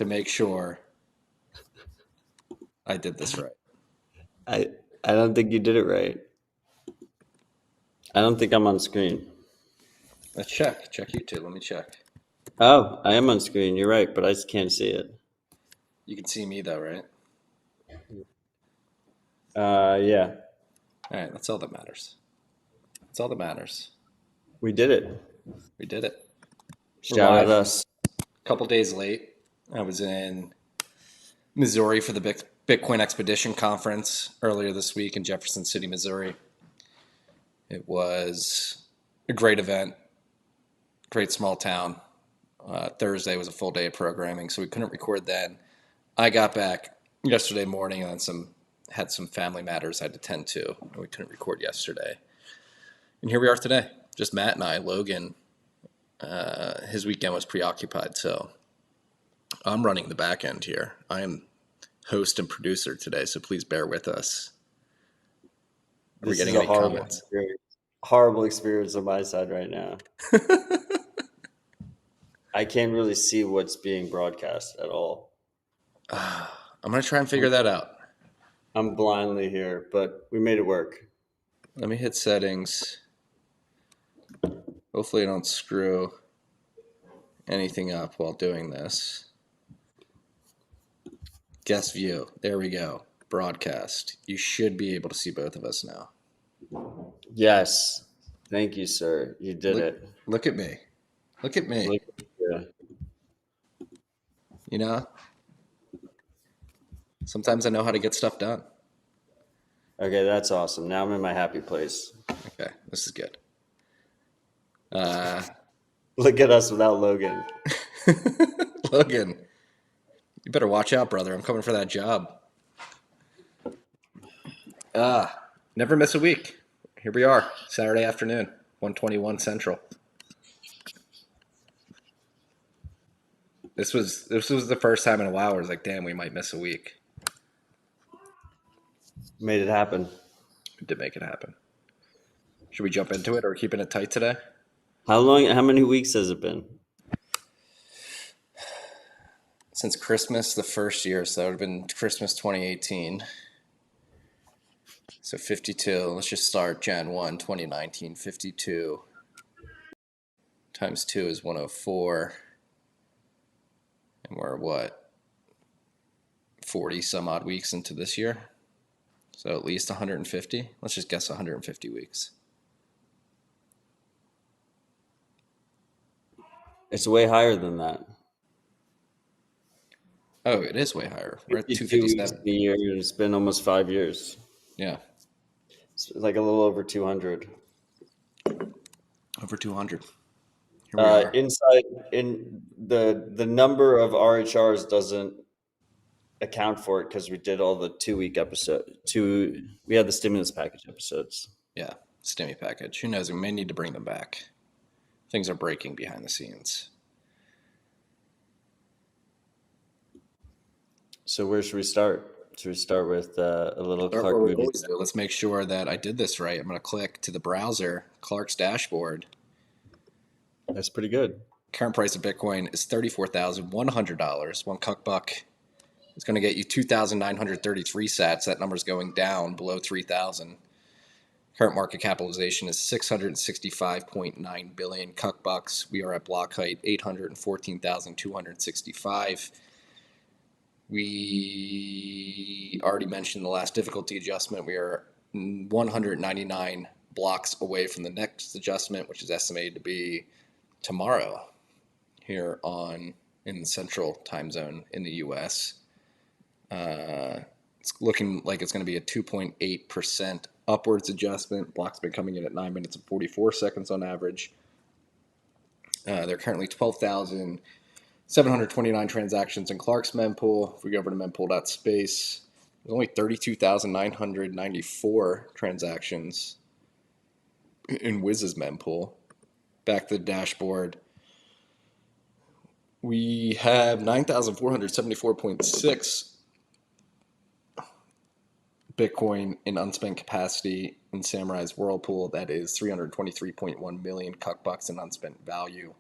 to make sure I did this right. I don't think you did it right. I don't think I'm on screen. Let's check. Check YouTube. Let me check. Oh, I am on screen. You're right, but I just can't see it. You can see me though, right? Yeah. All right. That's all that matters. That's all that matters. We did it. We did it. We're Shout out live. us. A couple days late. I was in Missouri for the Bitcoin Expedition Conference earlier this week in Jefferson City, Missouri. It was a great event, great small town. Thursday was a full day of programming, so we couldn't record then. I got back yesterday morning and had some family matters I had to tend to, and we couldn't record yesterday. And here we are today, just Matt and I. Logan, his weekend was preoccupied, so I'm running the back end here. I am host and producer today, so please bear with us. Are we getting any comments? Horrible experience on my side right now. I can't really see what's being broadcast at all. I'm going to try and figure that out. I'm blindly here, but we made it work. Let me hit settings. Hopefully I don't screw anything up while doing this. Guest view. There we go. Broadcast. You should be able to see both of us now. Yes. Thank you, sir. You did it. Look at me. Look at me. You know? Sometimes I know how to get stuff done. Okay, that's awesome. Now I'm in my happy place. Okay, this is good. Look at us without Logan. Logan, you better watch out, brother. I'm coming for that job. Never miss a week. Here we are, Saturday afternoon, 1:21 Central. This was the first time in a while where I was like, damn, we might miss a week. Made it happen. We did make it happen. Should we jump into it, or are we keeping it tight today? How many weeks has it been? Since Christmas the first year, so that would have been Christmas 2018. So 52, let's just start Jan 1, 2019, 52 times 2 is 104. And we're what? 40 some odd weeks into this year. So at least 150. Let's just guess 150 weeks. It's way higher than that. Oh, it is way higher. We're at 257. A year. It's been almost 5 years. Yeah. It's like a little over 200. Over 200. Here we are. Inside in the number of RHRs doesn't account for it because we did all the 2-week episode. We had the stimulus package episodes. Yeah, stimmy package. Who knows? We may need to bring them back. Things are breaking behind the scenes. So where should we start? Should we start with a little Clark Moody? Let's make sure that I did this right. I'm going to click to the browser, Clark's dashboard. That's pretty good. Current price of Bitcoin is $34,100. One cuck buck is going to get you 2,933 sats. That number is going down below 3,000. Current market capitalization is 665.9 billion cuck bucks. We are at block height 814,265. We already mentioned the last difficulty adjustment. We are 199 blocks away from the next adjustment, which is estimated to be tomorrow here in the central time zone in the U.S. It's looking like it's going to be a 2.8% upwards adjustment. Block's been coming in at 9 minutes and 44 seconds on average. There are currently 12,729 transactions in Clark's mempool. If we go over to mempool.space, there's only 32,994 transactions in Wiz's mempool. Back to the dashboard. We have 9,474.6 Bitcoin in unspent capacity in Samurai's Whirlpool. That is 323.1 million cuck bucks in unspent value.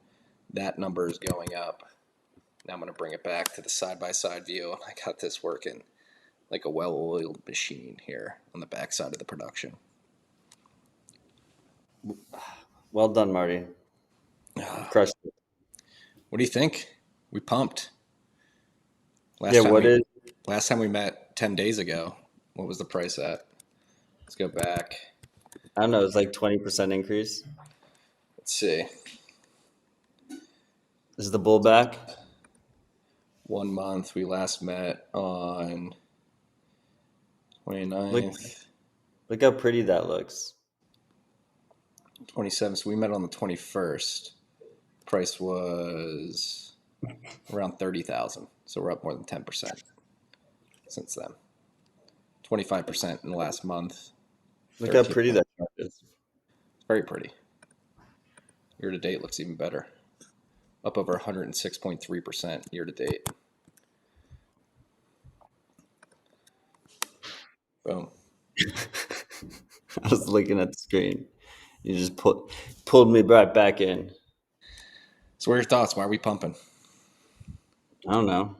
That number is going up Now I'm going to bring it back to the side-by-side view. I got this working like a well-oiled machine here on the backside of the production. Well done, Marty. Crushed it. What do you think? We pumped. Yeah, Last time we met 10 days ago, what was the price at? Let's go back. I don't know, it's like 20% increase. Let's see. Is the bull back? 1 month. We last met on 29th. Look how pretty that looks. 27th. So we met on the 21st. Price was around 30,000. So we're up more than 10% since then. 25% in the last month. Look how pretty that chart is. Very pretty. Year to date looks even better. Up over 106.3% year to date. Boom. I was looking at the screen. You just pulled me right back in. So what are your thoughts? Why are we pumping? I don't know.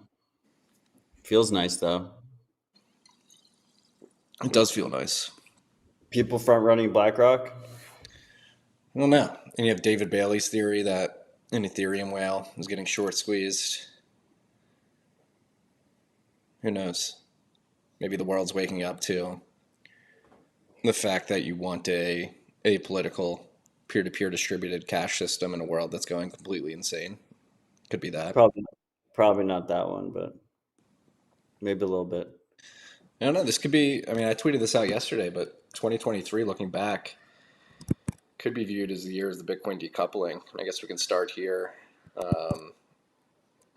Feels nice though. It does feel nice. People front running BlackRock. I don't know. And you have David Bailey's theory that an Ethereum whale is getting short squeezed. Who knows? Maybe the world's waking up to the fact that you want a apolitical peer-to-peer distributed cash system in a world that's going completely insane. Could be that. Probably not that one, but maybe a little bit. I don't know. This could be, I mean, I tweeted this out yesterday, but 2023, looking back, could be viewed as the year of the Bitcoin decoupling. I guess we can start here.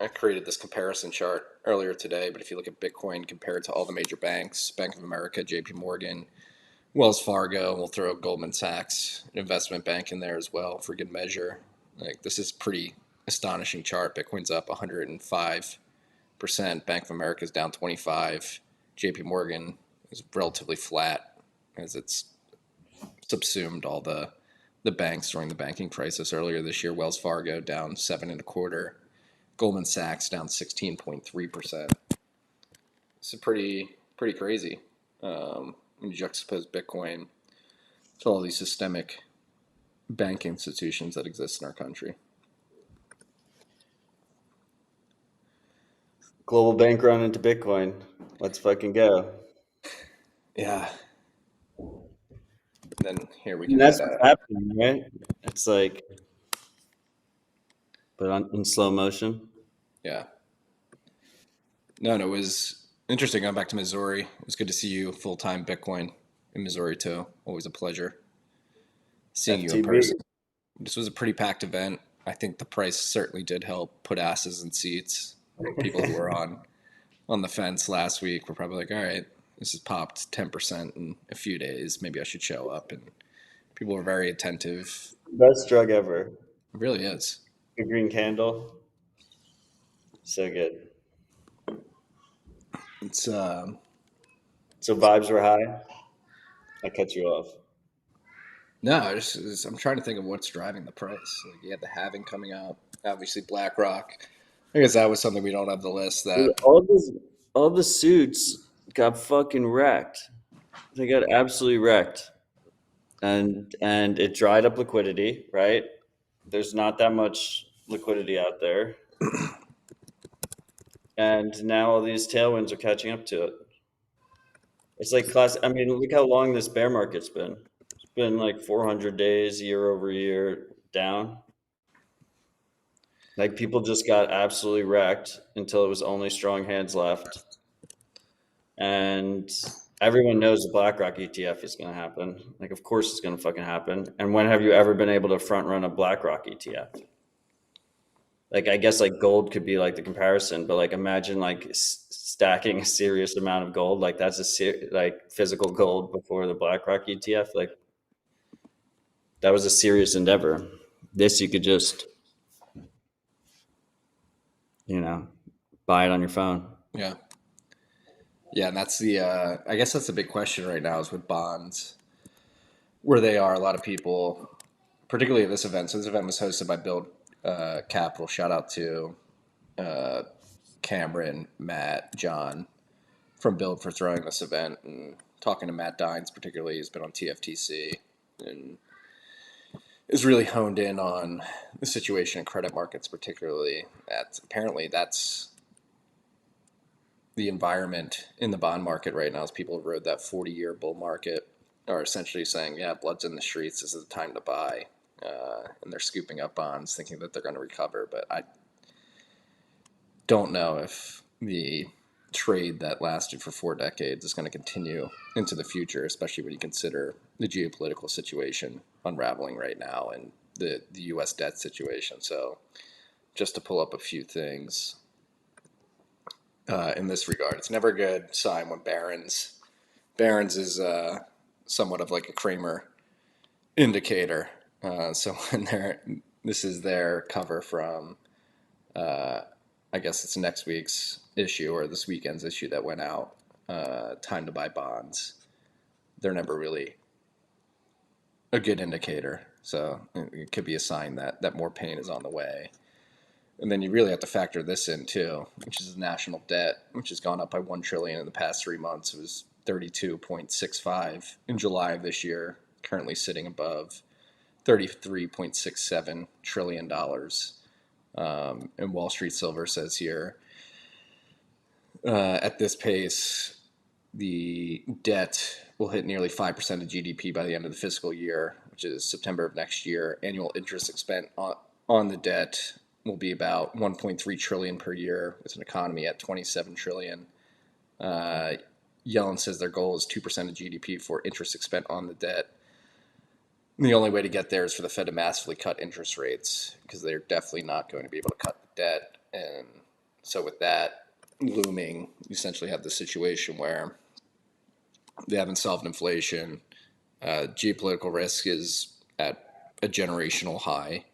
I created this comparison chart earlier today, but if you look at Bitcoin compared to all the major banks, Bank of America, JP Morgan, Wells Fargo, we'll throw Goldman Sachs, an investment bank in there as well for good measure. Like, this is pretty astonishing chart. Bitcoin's up 105%. Bank of America is down 25%. JP Morgan is relatively flat as it's subsumed all the banks during the banking crisis earlier this year. Wells Fargo down 7.25%. Goldman Sachs down 16.3%. It's pretty crazy when you juxtapose Bitcoin to all these systemic bank institutions that exist in our country. Global bank run into Bitcoin. Let's fucking go. Yeah. And then here we can. That's what's happening, right? It's like, but in slow motion. Yeah. No, it was interesting going back to Missouri. It was good to see you full-time Bitcoin in Missouri too. Always a pleasure seeing you in person. This was a pretty packed event. I think the price certainly did help put asses in seats. People who were on the fence last week were probably like, all right, this has popped 10% in a few days. Maybe I should show up. And people were very attentive. Best drug ever. It really is. The green candle. So good. It's so vibes were high. I cut you off. No, I'm trying to think of what's driving the price. Like, you had the halving coming up. Obviously, BlackRock. I guess that was something we don't have the list. That all the suits got fucking wrecked. They got absolutely wrecked, and it dried up liquidity. Right? There's not that much liquidity out there, and now all these tailwinds are catching up to it. It's like class. I mean, look how long this bear market's been. It's been like 400 days year over year down. Like, people just got absolutely wrecked until it was only strong hands left. And everyone knows the BlackRock ETF is going to happen. Like, of course it's going to fucking happen. And when have you ever been able to front run a BlackRock ETF? Like, I guess like gold could be like the comparison, but like imagine like stacking a serious amount of gold. Like, that's like physical gold before the BlackRock ETF. Like, that was a serious endeavor. This you could just, buy it on your phone. Yeah. Yeah, and that's I guess that's the big question right now is with bonds, where they are. A lot of people, particularly at this event. So this event was hosted by Build Capital. Shout out to Cameron, Matt, John from Build for throwing this event, and talking to Matt Dines particularly. He's been on TFTC and is really honed in on the situation in credit markets, particularly. Apparently that's the environment in the bond market right now, as people have rode that 40-year bull market, are essentially saying, yeah, blood's in the streets, this is the time to buy. And they're scooping up bonds thinking that they're going to recover. But I don't know if the trade that lasted for 4 decades is going to continue into the future, especially when you consider the geopolitical situation unraveling right now and the U.S. debt situation. So just to pull up a few things in this regard, it's never a good sign when Barron's is somewhat of like a Kramer indicator. So when this is their cover from, I guess it's next week's issue or this weekend's issue that went out, time to buy bonds. They're never really a good indicator. So it could be a sign that more pain is on the way. And then you really have to factor this in too, which is the national debt, which has gone up by $1 trillion in the past 3 months. It was 32.65 in July of this year, currently sitting above $33.67 trillion. And Wall Street Silver says here, at this pace, the debt will hit nearly 5% of GDP by the end of the fiscal year, which is September of next year. Annual interest expense on the debt will be about 1.3 trillion per year, with an economy at 27 trillion. Yellen says their goal is 2% of GDP for interest expense on the debt. And the only way to get there is for the Fed to massively cut interest rates, because they're definitely not going to be able to cut the debt. And so with that looming, you essentially have the situation where they haven't solved inflation. Geopolitical risk is at a generational high.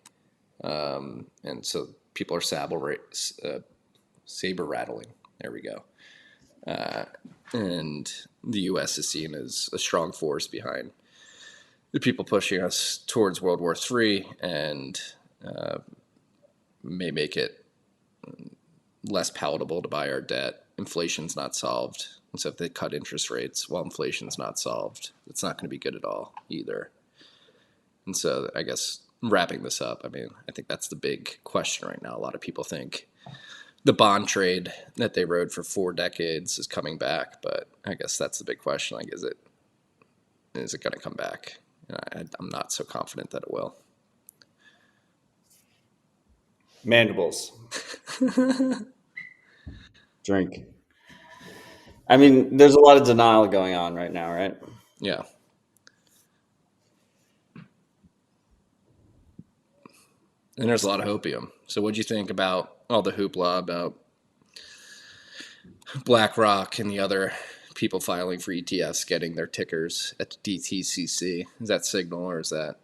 And so people are saber rattling. There we go. And the U.S. is seen as a strong force behind the people pushing us towards World War III, and may make it less palatable to buy our debt. Inflation's not solved. And so if they cut interest rates while inflation's not solved, it's not going to be good at all either. And so I guess wrapping this up, I mean, I think that's the big question right now. A lot of people think the bond trade that they rode for 4 decades is coming back, but I guess that's the big question. Like, is it going to come back? I'm not so confident that it will. Mandibles. Drink. I mean, there's a lot of denial going on right now, right? Yeah. And there's a lot of opium. So what do you think about all the hoopla about BlackRock and the other people filing for ETFs getting their tickers at the DTCC? Is that signal or is that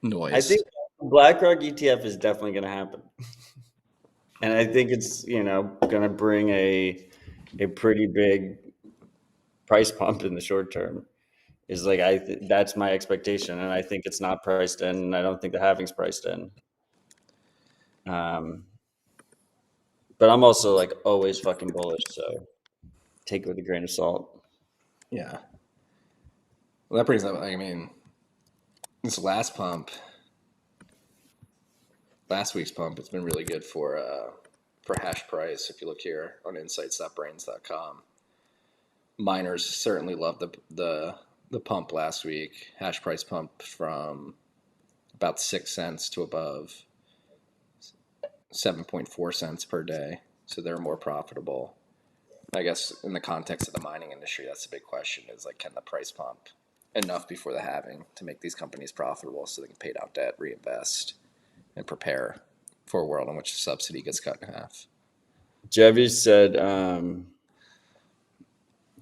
noise? I think BlackRock ETF is definitely going to happen. And I think it's, going to bring a pretty big price pump in the short term. Is like that's my expectation, and I think it's not priced in, and I don't think the halving's priced in. But I'm also like always fucking bullish, so take it with a grain of salt. Yeah. Well, that brings up, I mean, this last week's pump, it's been really good for hash price. If you look here on insights.brains.com, miners certainly loved the pump last week. Hash price pump from about 6 cents to above 7.4 cents per day. So they're more profitable. I guess in the context of the mining industry, that's a big question, is like, can the price pump enough before the halving to make these companies profitable so they can pay down debt, reinvest, and prepare for a world in which the subsidy gets cut in half? Jevy said,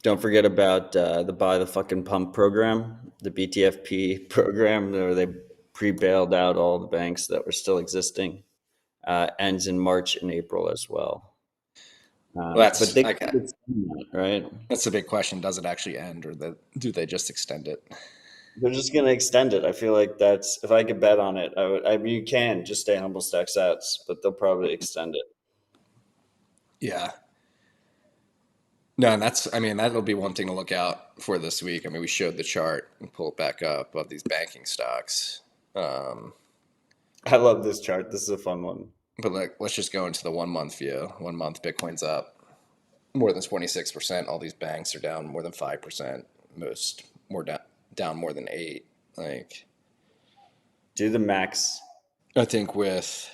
don't forget about the Buy the Fucking Pump program, the BTFP program, where they pre-bailed out all the banks that were still existing. Ends in March and April as well. But they right? That's the big question. Does it actually end, or do they just extend it? They're just going to extend it. I feel like that's, if I could bet on it, I mean, you can just stay humble stack sats, but they'll probably extend it. Yeah. No, and I mean, that'll be one thing to look out for this week. I mean, we showed the chart and pull it back up of these banking stocks. Um, I love this chart. This is a fun one. but like, let's just go into the 1 month view. 1 month, Bitcoin's up more than 26%. All these banks are down more than 5%. Most more down more than 8. Like, Do the max. I think with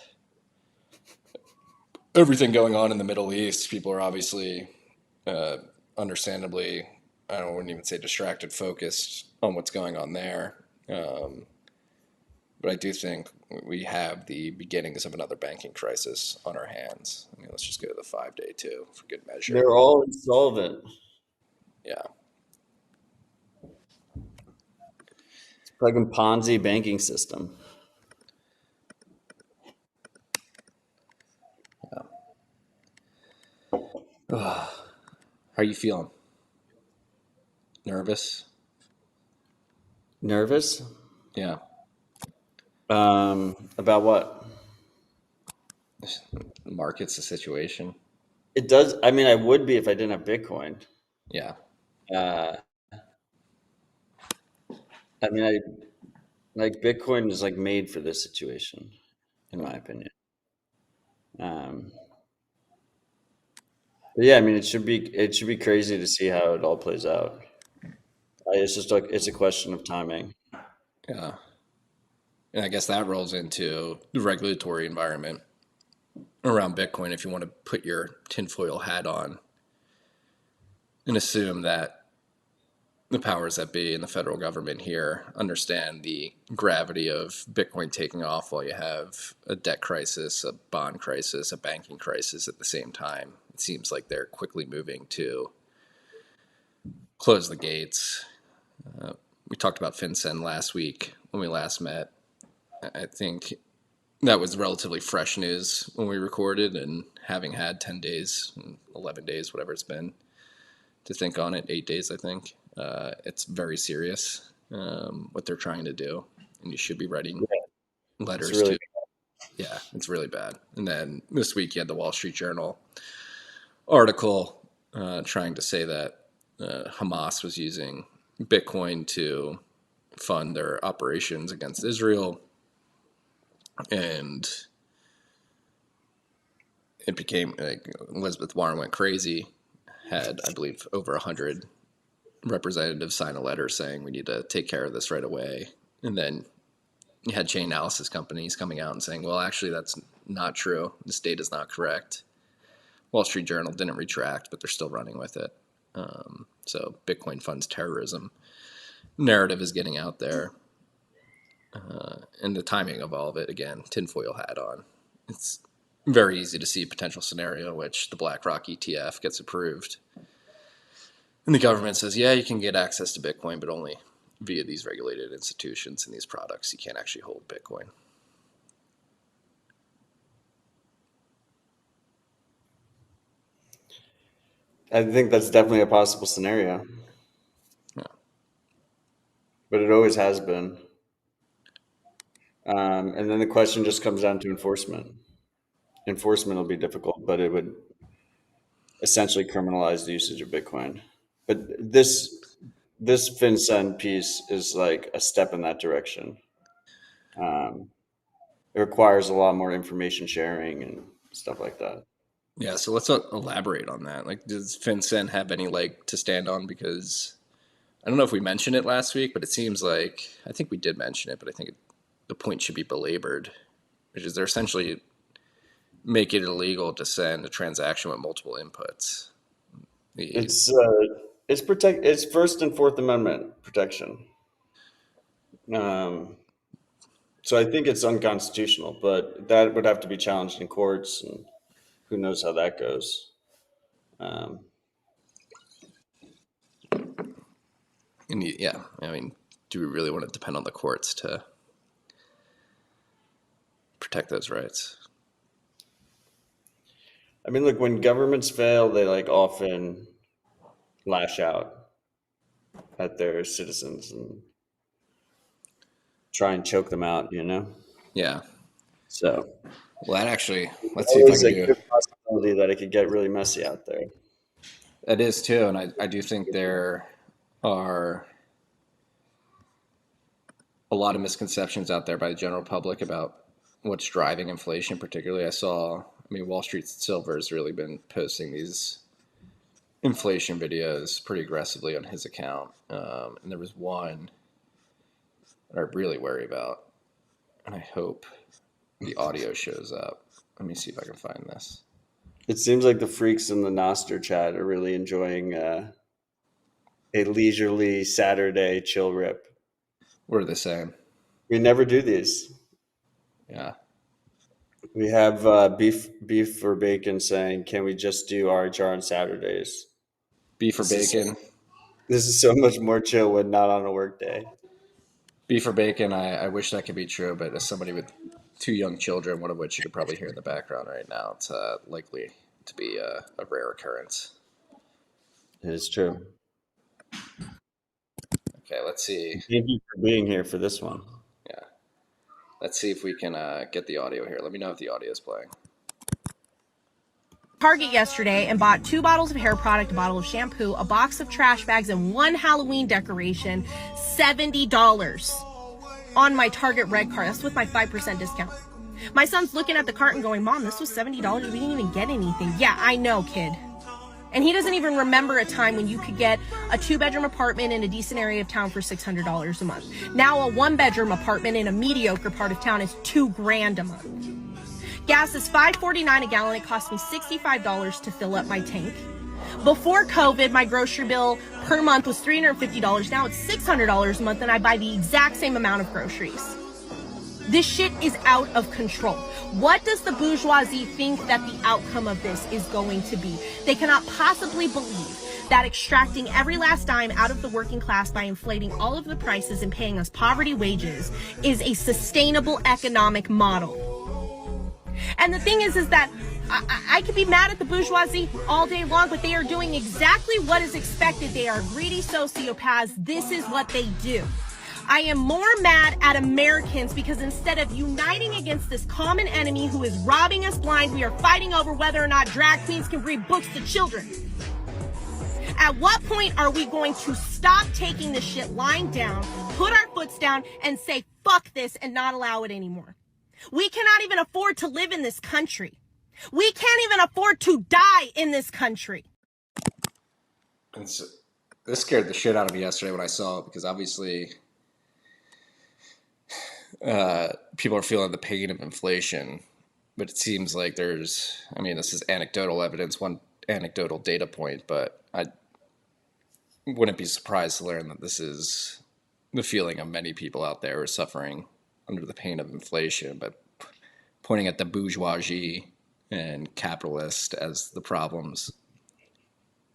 everything going on in the Middle East, people are obviously, understandably, wouldn't even say distracted, focused on what's going on there. Um, but I do think we have the beginnings of another banking crisis on our hands. I mean, let's just go to the 5-day too for good measure. They're all insolvent. Yeah. Fucking Ponzi banking system. How are you feeling? Nervous? Nervous? Yeah. About what? The market's the situation. It does. I mean, I would be if I didn't have Bitcoin. Yeah. Uh, I mean, I like Bitcoin is like made for this situation, in my opinion. But yeah, I mean, it should be crazy to see how it all plays out. It's just like it's a question of timing. Yeah. And I guess that rolls into the regulatory environment around Bitcoin if you want to put your tinfoil hat on and assume that the powers that be in the federal government here understand the gravity of Bitcoin taking off while you have a debt crisis, a bond crisis, a banking crisis at the same time. It seems like they're quickly moving to close the gates. We talked about FinCEN last week when we last met. I think that was relatively fresh news when we recorded, and having had 10 days, 11 days, whatever it's been, to think on it, 8 days, I think. It's very serious what they're trying to do, and you should be writing letters It's really to. Yeah, it's really bad. And then this week you had the Wall Street Journal article trying to say that Hamas was using Bitcoin to fund their operations against Israel, and it became like Elizabeth Warren went crazy. Had, I believe, over 100 representatives sign a letter saying we need to take care of this right away. And then you had chain analysis companies coming out and saying, well, actually, that's not true. This data is not correct. Wall Street Journal didn't retract, but they're still running with it. So Bitcoin funds terrorism narrative is getting out there. And the timing of all of it, again, tinfoil hat on. It's very easy to see a potential scenario in which the BlackRock ETF gets approved. And the government says, yeah, you can get access to Bitcoin, but only via these regulated institutions and these products. You can't actually hold Bitcoin. I think that's definitely a possible scenario, Yeah. but it always has been. And then the question just comes down to enforcement. Enforcement will be difficult, but it would essentially criminalize the usage of Bitcoin. But this FinCEN piece is like a step in that direction. It requires a lot more information sharing and stuff like that. Yeah, so let's elaborate on that. Like, does FinCEN have any leg to stand on? Because I don't know if we mentioned it last week, but it seems like, I think we did mention it, but I think the point should be belabored, which is they're essentially make it illegal to send a transaction with multiple inputs. It's it's First and Fourth Amendment protection. Um, so I think it's unconstitutional, but that would have to be challenged in courts, and who knows how that goes. Um, And yeah, I mean, do we really want to depend on the courts to protect those rights? I mean, look, when governments fail, they like often lash out at their citizens, and try and choke them out, Yeah. So Well, that actually, let's see if I always can a do. good possibility that it could get really messy out there. That is too, and I do think there are a lot of misconceptions out there by the general public about what's driving inflation. Particularly, Wall Street Silver has really been posting these inflation videos pretty aggressively on his account, and there was one that I really worry about, and I hope the audio shows up. Let me see if I can find this. It seems like the freaks in the Noster chat are really enjoying a leisurely Saturday chill rip. What are they saying? We never do these. Yeah. We have beef for bacon saying, "Can we just do RHR on Saturdays?" Beef or bacon? This is so much more chill when not on a work day. Beef or bacon? I wish that could be true, but as somebody with two young children, one of which you could probably hear in the background right now, it's likely to be a rare occurrence. It is true. Okay, let's see. Thank you for being here for this one. Yeah. Let's see if we can get the audio here. Let me know if the audio is playing. Target yesterday and bought 2 bottles of hair product, a bottle of shampoo, a box of trash bags, and 1 Halloween decoration, $70 on my Target Red card. That's with my 5% discount. My son's looking at the cart and going, "Mom, this was $70. We didn't even get anything." Yeah, I know, kid. And he doesn't even remember a time when you could get a 2-bedroom apartment in a decent area of town for $600 a month. Now a 1-bedroom apartment in a mediocre part of town is $2,000 a month. Gas is $5.49 a gallon. It cost me $65 to fill up my tank. Before COVID, my grocery bill per month was $350. Now it's $600 a month, and I buy the exact same amount of groceries. This shit is out of control. What does the bourgeoisie think that the outcome of this is going to be? They cannot possibly believe that extracting every last dime out of the working class by inflating all of the prices and paying us poverty wages is a sustainable economic model. And the thing is that I could be mad at the bourgeoisie all day long, but they are doing exactly what is expected. They are greedy sociopaths. This is what they do. I am more mad at Americans because instead of uniting against this common enemy who is robbing us blind, we are fighting over whether or not drag queens can read books to children. At what point are we going to stop taking this shit lying down, put our foots down, and say, fuck this, and not allow it anymore? We cannot even afford to live in this country. We can't even afford to die in this country. And so, this scared the shit out of me yesterday when I saw it, because obviously people are feeling the pain of inflation, but it seems like this is anecdotal evidence, one anecdotal data point, but I wouldn't be surprised to learn that this is the feeling of many people out there who are suffering under the pain of inflation, but pointing at the bourgeoisie and capitalist as the problems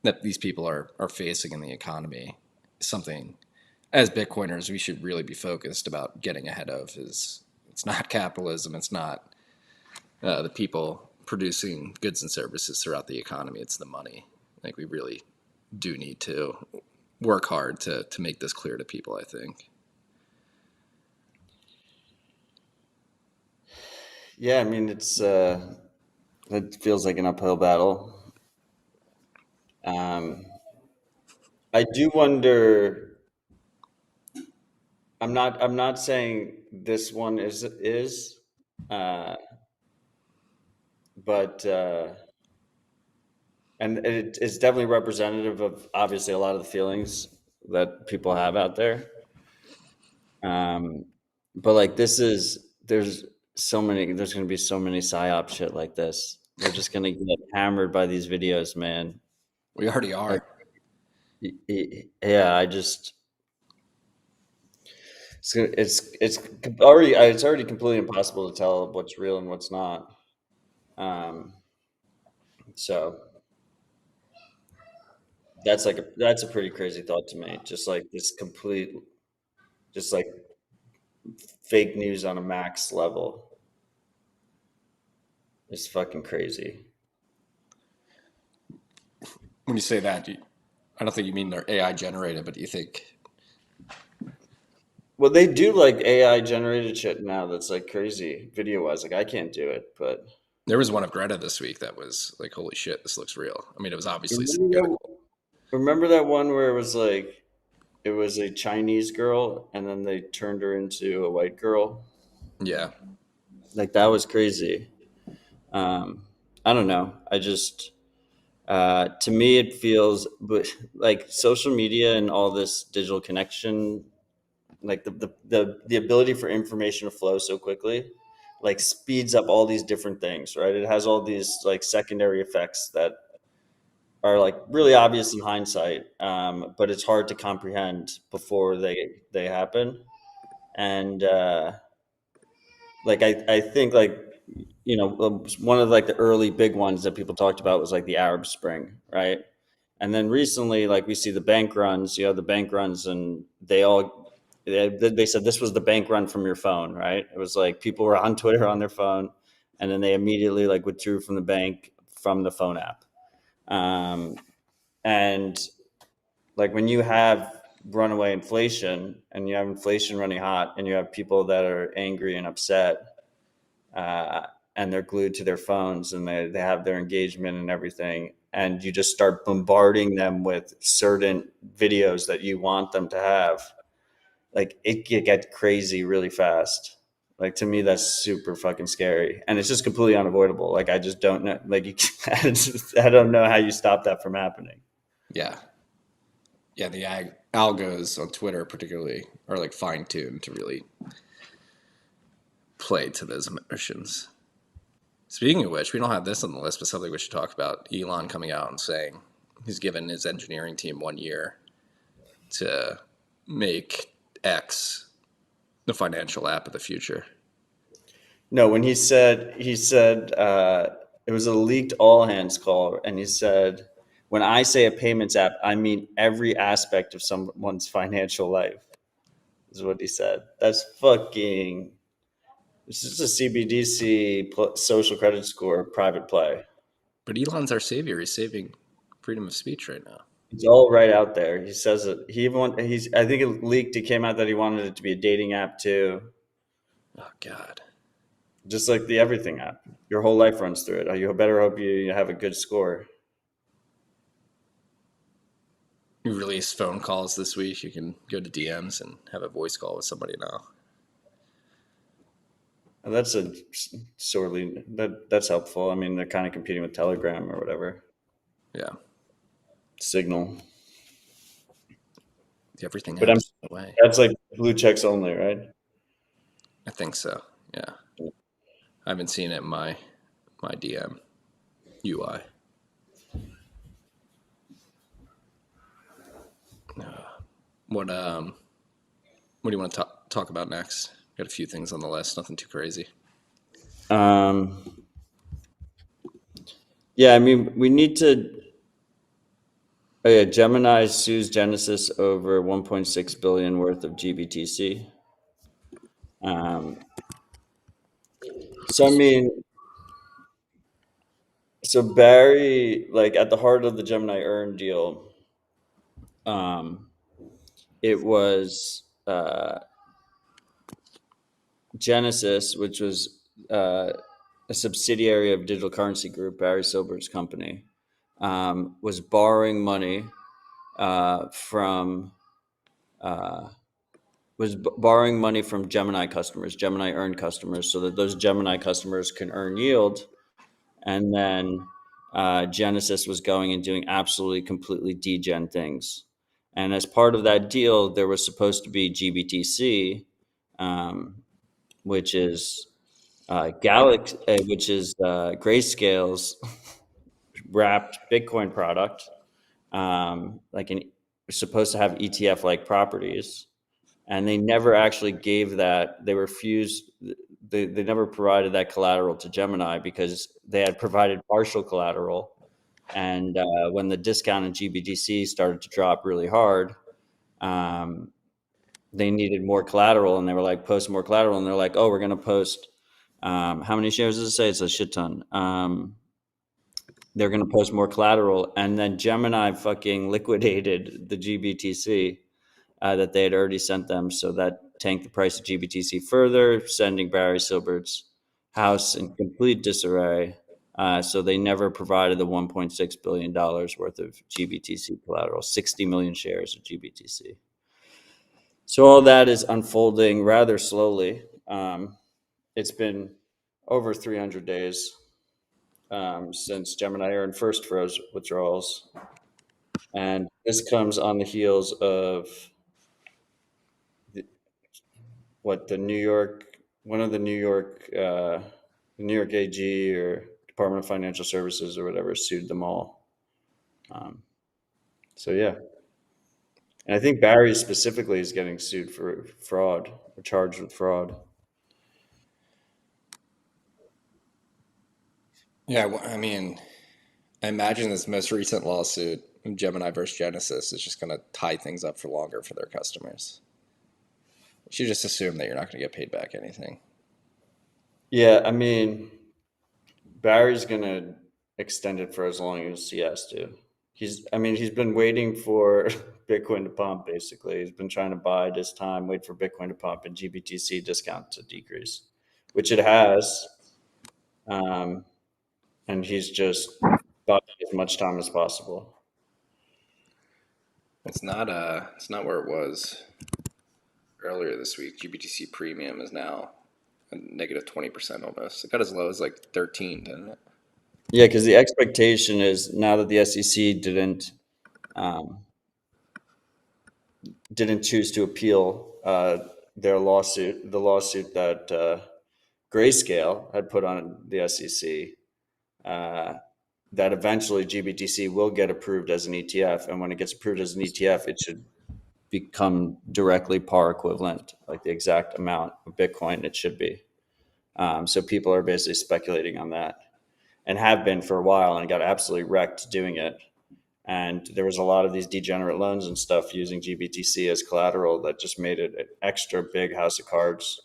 that these people are facing in the economy is something, as Bitcoiners, we should really be focused about getting ahead of. It's not capitalism. It's not the people producing goods and services throughout the economy. It's the money. Like, we really do need to work hard to make this clear to people, I think. Yeah, I mean, it feels like an uphill battle. I do wonder. I'm not saying this one is, but and it's definitely representative of obviously a lot of the feelings that people have out there. But like there's going to be so many psyop shit like this. We're just going to get hammered by these videos, man. We already are. Yeah, it's already completely impossible to tell what's real and what's not. So that's a pretty crazy thought to me. Just like this complete, just like fake news on a max level. It's fucking crazy. When you say that, I don't think you mean they're AI generated, but do you think? Well, they do like AI generated shit now that's like crazy video wise. Like I can't do it, but There was one of Greta this week that was like, holy shit, this looks real. I mean, it was obviously remember kind of that, cool. remember that one where it was like it was a Chinese girl and then they turned her into a white girl? Yeah. Like that was crazy. I don't know. I just to me it feels but like social media and all this digital connection, like the ability for information to flow so quickly, like speeds up all these different things, right? It has all these like secondary effects that are like really obvious in hindsight, but it's hard to comprehend before they happen. And like I think like one of like the early big ones that people talked about was like the Arab Spring, right? And then recently, like we see the bank runs, the bank runs, and they said this was the bank run from your phone, right? It was like people were on Twitter on their phone, and then they immediately like withdrew from the bank from the phone app. And like when you have runaway inflation and you have inflation running hot and you have people that are angry and upset, and they're glued to their phones and they have their engagement and everything, and you just start bombarding them with certain videos that you want them to have, like it can get crazy really fast. Like to me that's super fucking scary, and it's just completely unavoidable. Like I just don't know, like I don't know how you stop that from happening. Yeah. Yeah. The algos on Twitter, particularly, are like fine tuned to really play to those emotions. Speaking of which, we don't have this on the list, but something we should talk about. Elon coming out and saying he's given his engineering team 1 year to make X the financial app of the future. No, when he said it was a leaked all hands call, and he said, when I say a payments app, I mean every aspect of someone's financial life, is what he said. That's fucking, this is a CBDC social credit score private play. But Elon's our savior. He's saving freedom of speech right now. It's all right out there. He says it. I think it leaked. It came out that he wanted it to be a dating app too. Oh, God. Just like the everything app. Your whole life runs through it. You better hope you have a good score. You released phone calls this week. You can go to DMs and have a voice call with somebody now. And that's that's helpful. I mean, they're kind of competing with Telegram or whatever. Yeah. Signal. Everything But happens that way. that's like blue checks only, right? I think so. Yeah. I haven't seen it in my DM UI. What do you want to talk about next? Got a few things on the list. Nothing too crazy. Yeah, I mean, we need to. Oh yeah, Gemini sues Genesis over 1.6 billion worth of GBTC. So I mean, so Barry, like at the heart of the Gemini Earn deal, it was Genesis, which was a subsidiary of Digital Currency Group, Barry Silbert's company, was borrowing money from Gemini customers, Gemini Earn customers, so that those Gemini customers can earn yield. And then Genesis was going and doing absolutely completely degen things. And as part of that deal, there was supposed to be GBTC, which is Grayscale's wrapped Bitcoin product, supposed to have ETF like properties, and they never actually gave that. They refused. They never provided that collateral to Gemini because they had provided partial collateral. And when the discount in GBTC started to drop really hard, they needed more collateral, and they were like, post more collateral. And they're like, oh, we're going to post, how many shares does it say? It's a shit ton. They're going to post more collateral. And then Gemini fucking liquidated the GBTC that they had already sent them. So that tanked the price of GBTC further, sending Barry Silbert's house in complete disarray. So they never provided the $1.6 billion worth of GBTC collateral, 60 million shares of GBTC. So all that is unfolding rather slowly. It's been over 300 days since Gemini earned first froze withdrawals. And this comes on the heels of the New York, one of the New York AG or Department of Financial Services or whatever sued them all. So yeah, and I think Barry specifically is getting sued for fraud or charged with fraud. Yeah, well, I mean, I imagine this most recent lawsuit, Gemini versus Genesis, is just going to tie things up for longer for their customers. You should just assume that you're not going to get paid back anything. Yeah, I mean, Barry's going to extend it for as long as he has to. He's been waiting for Bitcoin to pump, basically. He's been trying to bide his time, wait for Bitcoin to pump and GBTC discount to decrease, which it has. And he's just bought as much time as possible. It's not where it was earlier this week. GBTC premium is now a negative 20% almost. It got as low as like 13, didn't it? Yeah, because the expectation is now that the SEC didn't choose to appeal their lawsuit, the lawsuit that Grayscale had put on the SEC, that eventually GBTC will get approved as an ETF, and when it gets approved as an ETF, it should become directly par equivalent, like the exact amount of Bitcoin it should be. So people are basically speculating on that, and have been for a while, and got absolutely wrecked doing it. And there was a lot of these degenerate loans and stuff using GBTC as collateral that just made it an extra big house of cards.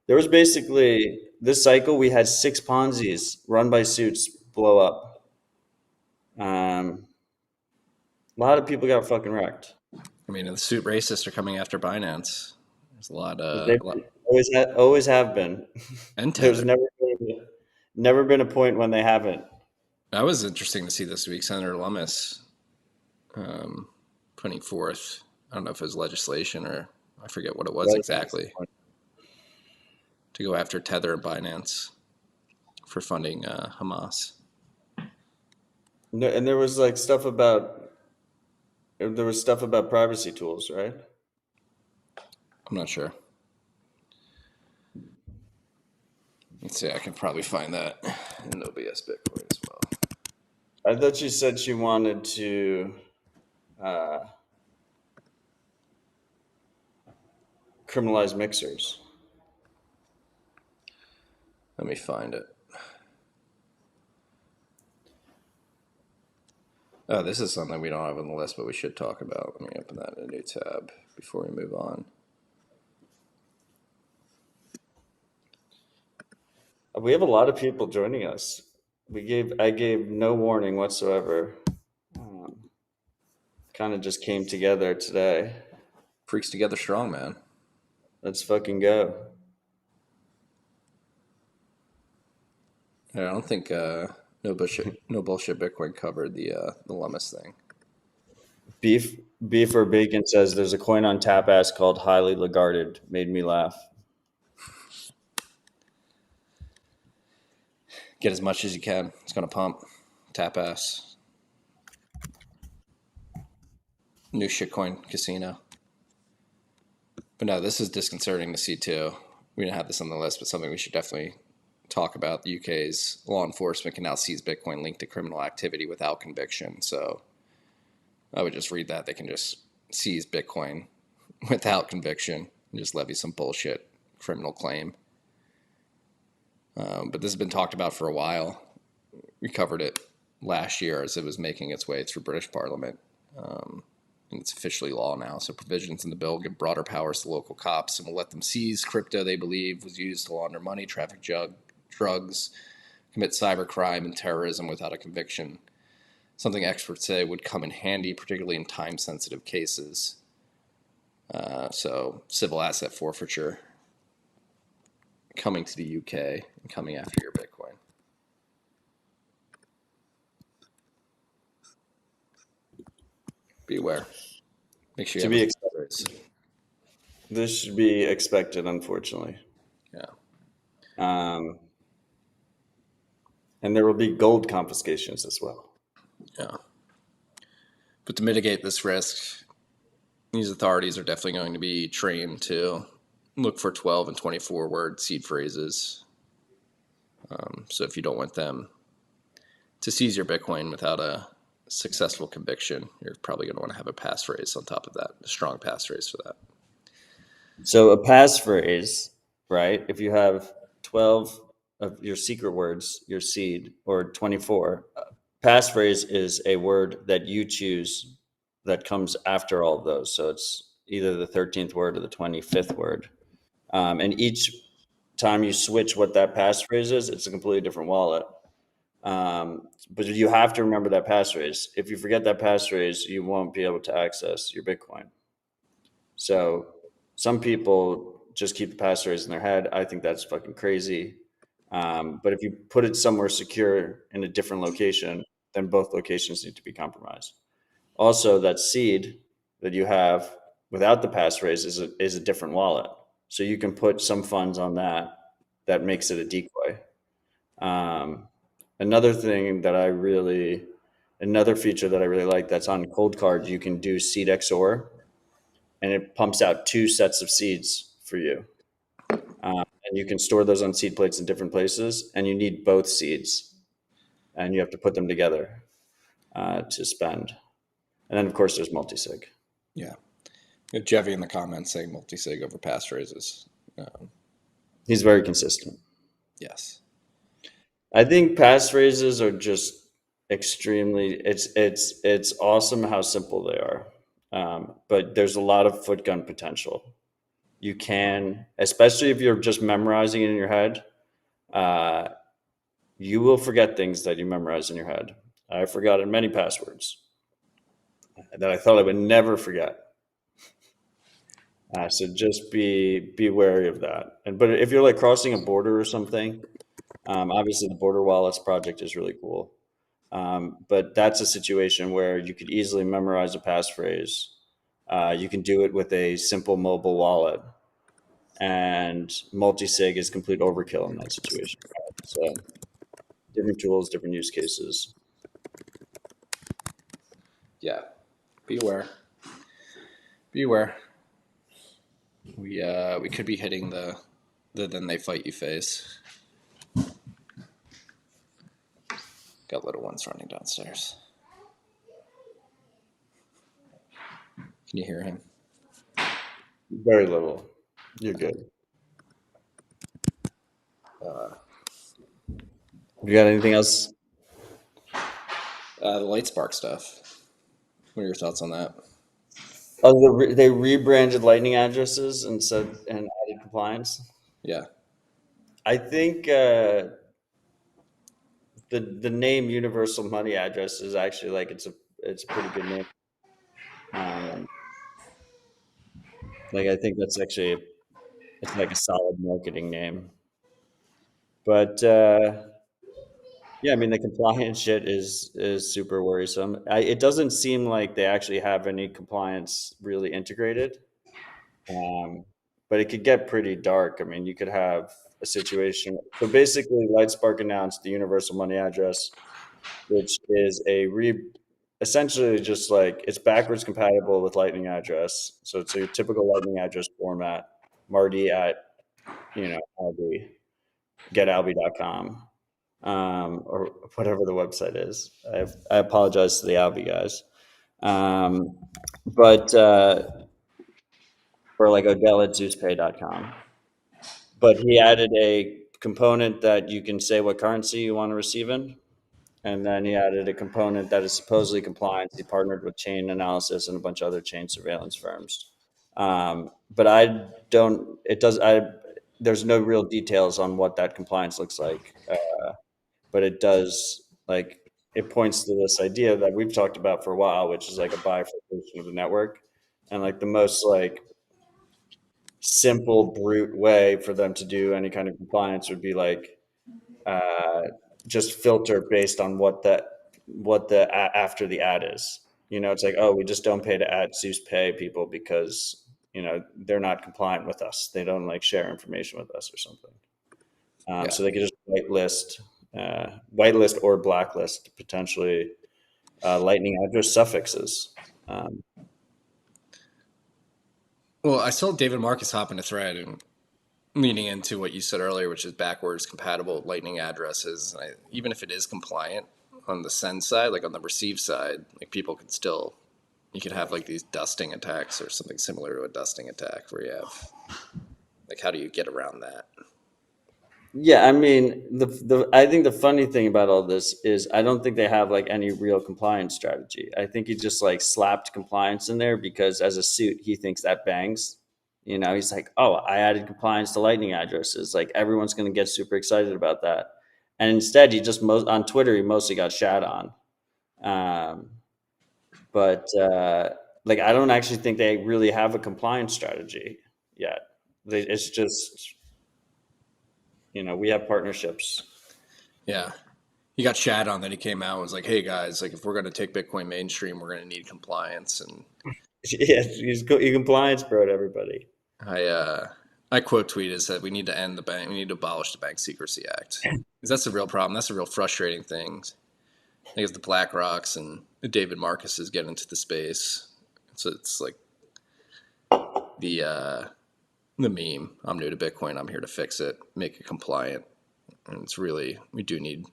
There was basically, this cycle, we had 6 Ponzi's run by suits blow up. A lot of people got fucking wrecked. I mean, the suit racists are coming after Binance. There's a lot They always have been. And There's Tether. never been a point when they haven't. That was interesting to see this week. Senator Lummis putting forth, I don't know if it was legislation or I forget what it was exactly, to go after Tether and Binance for funding Hamas. No, and there was stuff about privacy tools, right? I'm not sure. Let's see, I can probably find that in OBS Bitcoin as well. I thought she said she wanted to criminalize mixers. Let me find it. Oh, this is something we don't have on the list, but we should talk about. Let me open that in a new tab before we move on. We have a lot of people joining us. I gave no warning whatsoever. Kind of just came together today. Freaks together strong, man. Let's fucking go. I don't think no bullshit Bitcoin covered the Lummis thing. Beef or Bacon says there's a coin on Tapass called Highly Regarded. Made me laugh. Get as much as you can. It's going to pump. Tapass. New shitcoin casino. But no, this is disconcerting to see too. We didn't have this on the list, but something we should definitely talk about. The UK's law enforcement can now seize Bitcoin linked to criminal activity without conviction. So I would just read that. They can just seize Bitcoin without conviction and just levy some bullshit criminal claim. But this has been talked about for a while. We covered it last year as it was making its way through British Parliament. And it's officially law now. So provisions in the bill give broader powers to local cops and will let them seize crypto they believe was used to launder money, traffic drugs, commit cybercrime and terrorism without a conviction. Something experts say would come in handy, particularly in time-sensitive cases. So civil asset forfeiture coming to the UK and coming after your Bitcoin. Beware. Make sure you To be have expected. This should be expected, unfortunately. Yeah. And there will be gold confiscations as well. Yeah. But to mitigate this risk, these authorities are definitely going to be trained to look for 12 and 24 word seed phrases. So if you don't want them to seize your Bitcoin without a successful conviction, you're probably going to want to have a passphrase on top of that, a strong passphrase for that. So a passphrase, right? If you have 12 of your secret words, your seed, or 24, passphrase is a word that you choose that comes after all of those. So it's either the 13th word or the 25th word. And each time you switch what that passphrase is, it's a completely different wallet. But you have to remember that passphrase. If you forget that passphrase, you won't be able to access your Bitcoin. So some people just keep the passphrase in their head. I think that's fucking crazy. But if you put it somewhere secure in a different location, then both locations need to be compromised. Also, that seed that you have without the passphrase is a different wallet. So you can put some funds on that makes it a decoy. Another feature that I really like that's on Cold Card, you can do seed XOR, and it pumps out 2 sets of seeds for you. And you can store those on seed plates in different places, and you need both seeds, and you have to put them together to spend. And then, of course, there's multisig. Yeah. Jeffy in the comments saying multisig over passphrases. He's very consistent. Yes. I think passphrases are just extremely. It's awesome how simple they are, but there's a lot of footgun potential. You can, especially if you're just memorizing it in your head, you will forget things that you memorize in your head. I've forgotten many passwords that I thought I would never forget. So just be wary of that. But if you're like crossing a border or something, obviously the Border Wallets project is really cool. But that's a situation where you could easily memorize a passphrase. You can do it with a simple mobile wallet, and multi-sig is complete overkill in that situation. So different tools, different use cases. Yeah. Beware. We could be hitting the then they fight you phase. Got little ones running downstairs. Can you hear him? Very little. You're good. You got anything else? The Lightspark stuff. What are your thoughts on that? Oh, they rebranded Lightning addresses and added compliance. Yeah. I think the name Universal Money Address is actually like it's a pretty good name. Like I think that's actually it's like a solid marketing name. But yeah, I mean the compliance shit is super worrisome. It doesn't seem like they actually have any compliance really integrated. But it could get pretty dark. I mean, you could have a situation. So basically, Lightspark announced the Universal Money Address, which is essentially just like it's backwards compatible with Lightning address. So it's a typical Lightning address format. Marty at Albi, getalbi.com, or whatever the website is. I apologize to the Albi guys, but or like Odell at ZeusPay.com. But he added a component that you can say what currency you want to receive in. And then he added a component that is supposedly compliant. He partnered with Chain Analysis and a bunch of other chain surveillance firms. But there's no real details on what that compliance looks like. But it does, like, it points to this idea that we've talked about for a while, which is like a bifurcation of the network. And like the most like simple brute way for them to do any kind of compliance would be like just filter based on what after the ad is. It's like, oh, we just don't pay to ad Zeus pay people because they're not compliant with us. They don't like share information with us or something. Yeah. So they could just whitelist or blacklist potentially lightning address suffixes. Well, I saw David Marcus hop in a thread and leaning into what you said earlier, which is backwards compatible lightning addresses. And even if it is compliant on the send side, like on the receive side, like people could still, you could have like these dusting attacks or something similar to a dusting attack where you have, like, how do you get around that? Yeah, I mean, I think the funny thing about all this is I don't think they have like any real compliance strategy. I think he just like slapped compliance in there because as a suit, he thinks that bangs. He's like, oh, I added compliance to lightning addresses. Like everyone's going to get super excited about that. And instead, he just on Twitter, he mostly got shat on. But like, I don't actually think they really have a compliance strategy yet. It's just, we have partnerships. Yeah. He got shat on, then he came out and was like, hey guys, like if we're going to take Bitcoin mainstream, we're going to need compliance. And yeah, he compliance bro to everybody. I quote tweeted said we need to end the bank. We need to abolish the Bank Secrecy Act because that's the real problem. That's the real frustrating thing. I think it's the BlackRocks and David Marcus get into the space. So it's like the meme. I'm new to Bitcoin. I'm here to fix it, make it compliant. And it's really, we do need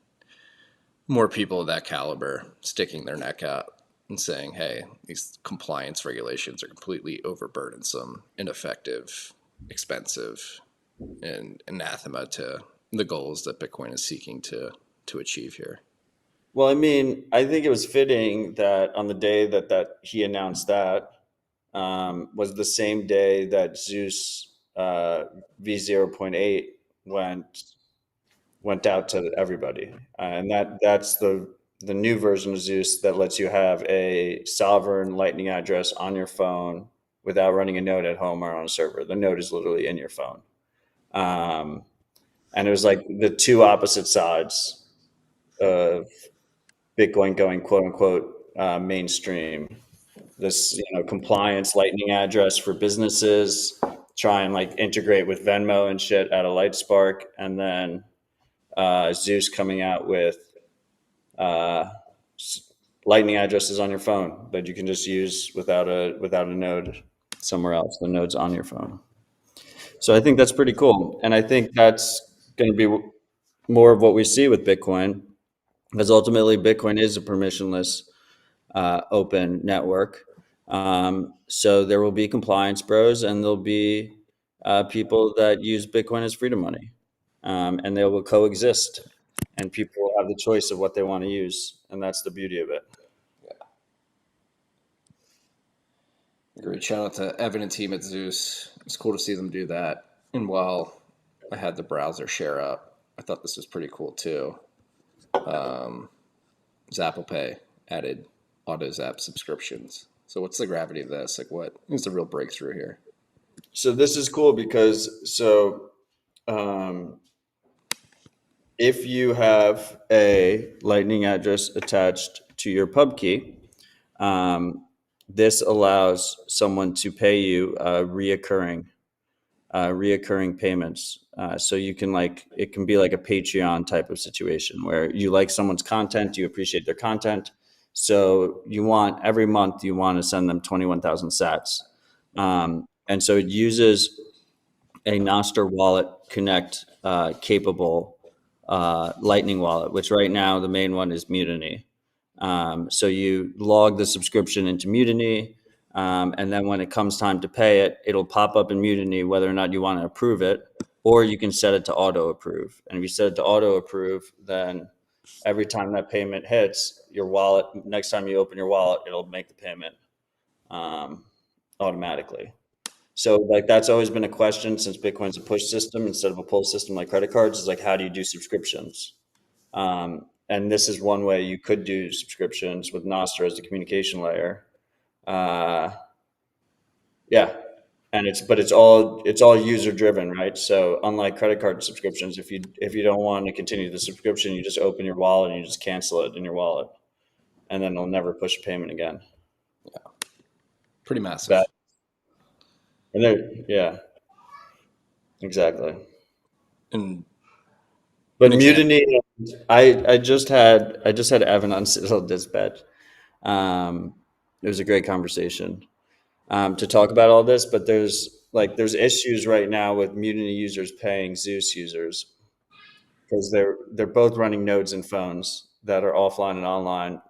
more people of that caliber sticking their neck out and saying, hey, these compliance regulations are completely overburdensome, ineffective, expensive, and anathema to the goals that Bitcoin is seeking to achieve here. Well, I mean, I think it was fitting that on the day that he announced that was the same day that Zeus v0.8 went out to everybody, and that's the new version of Zeus that lets you have a sovereign lightning address on your phone without running a node at home or on a server. The node is literally in your phone. And it was like the two opposite sides of Bitcoin going quote unquote mainstream. This compliance lightning address for businesses, try and like integrate with Venmo and shit out of Lightspark, and then Zeus coming out with lightning addresses on your phone that you can just use without a node somewhere else. The node's on your phone. So I think that's pretty cool. And I think that's going to be more of what we see with Bitcoin, because ultimately Bitcoin is a permissionless open network. So there will be compliance bros and there'll be people that use Bitcoin as freedom money, and they will coexist, and people will have the choice of what they want to use. And that's the beauty of it. Great. Shout out to Evan and team at Zeus. It's cool to see them do that. And while I had the browser share up, I thought this was pretty cool too. ZapplePay added AutoZap subscriptions. So what's the gravity of this? Like, what is the real breakthrough here? So this is cool because if you have a lightning address attached to your pub key, this allows someone to pay you reoccurring payments. So you can it can be like a Patreon type of situation where you like someone's content, you appreciate their content. So every month you want to send them 21,000 sats. And so it uses a Nostr wallet Connect capable Lightning wallet, which right now the main one is Mutiny. So you log the subscription into Mutiny, and then when it comes time to pay it, it'll pop up in Mutiny whether or not you want to approve it, or you can set it to auto approve. And if you set it to auto approve, then every time that payment hits your wallet, next time you open your wallet, it'll make the payment automatically. So that's always been a question since Bitcoin's a push system instead of a pull system like credit cards, is how do you do subscriptions? And this is one way you could do subscriptions with Nostr as the communication layer. Yeah. and it's all user driven, right? So unlike credit card subscriptions, if you don't want to continue the subscription, you just open your wallet and you just cancel it in your wallet, and then they'll never push a payment again. Pretty massive. That, and yeah, exactly. And But an example, Mutiny, I just had Evan on Citadel Dispatch. It was a great conversation to talk about all this, but there's issues right now with Mutiny users paying Zeus users because they're both running nodes and phones that are offline and online.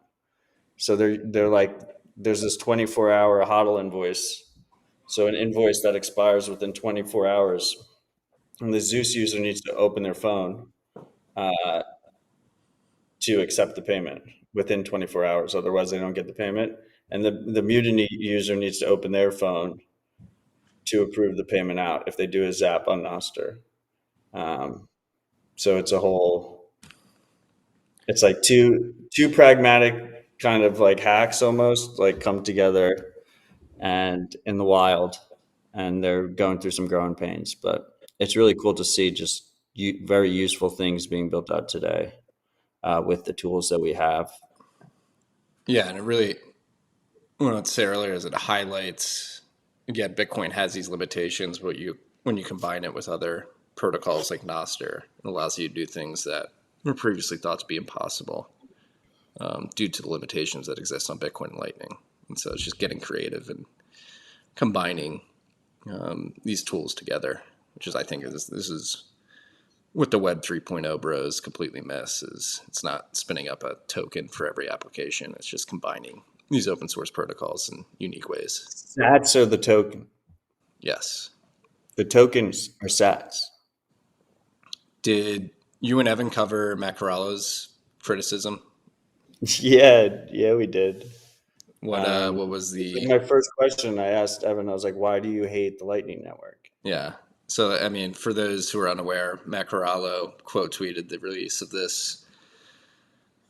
So they're like, there's this 24-hour HODL invoice, so an invoice that expires within 24 hours, and the Zeus user needs to open their phone to accept the payment within 24 hours. Otherwise, they don't get the payment. And the Mutiny user needs to open their phone to approve the payment out if they do a Zap on Noster. So it's like two pragmatic kind of like hacks almost like come together and in the wild, and they're going through some growing pains. But it's really cool to see just very useful things being built out today with the tools that we have. yeah, and it really, what I would say earlier is it highlights, again, Bitcoin has these limitations, but when you combine it with other protocols like Nostr, it allows you to do things that were previously thought to be impossible due to the limitations that exist on Bitcoin and Lightning. And so it's just getting creative and combining these tools together, which is, I think, this is what the Web 3.0 bros completely miss. Is it's not spinning up a token for every application. It's just combining these open source protocols in unique ways. Sats are the token. Yes. The tokens are sats. Did you and Evan cover Matt Corallo's criticism? Yeah, we did. What was the... My first question I asked Evan, I was like, why do you hate the Lightning Network? Yeah. So, I mean, for those who are unaware, Matt Corallo quote tweeted the release of this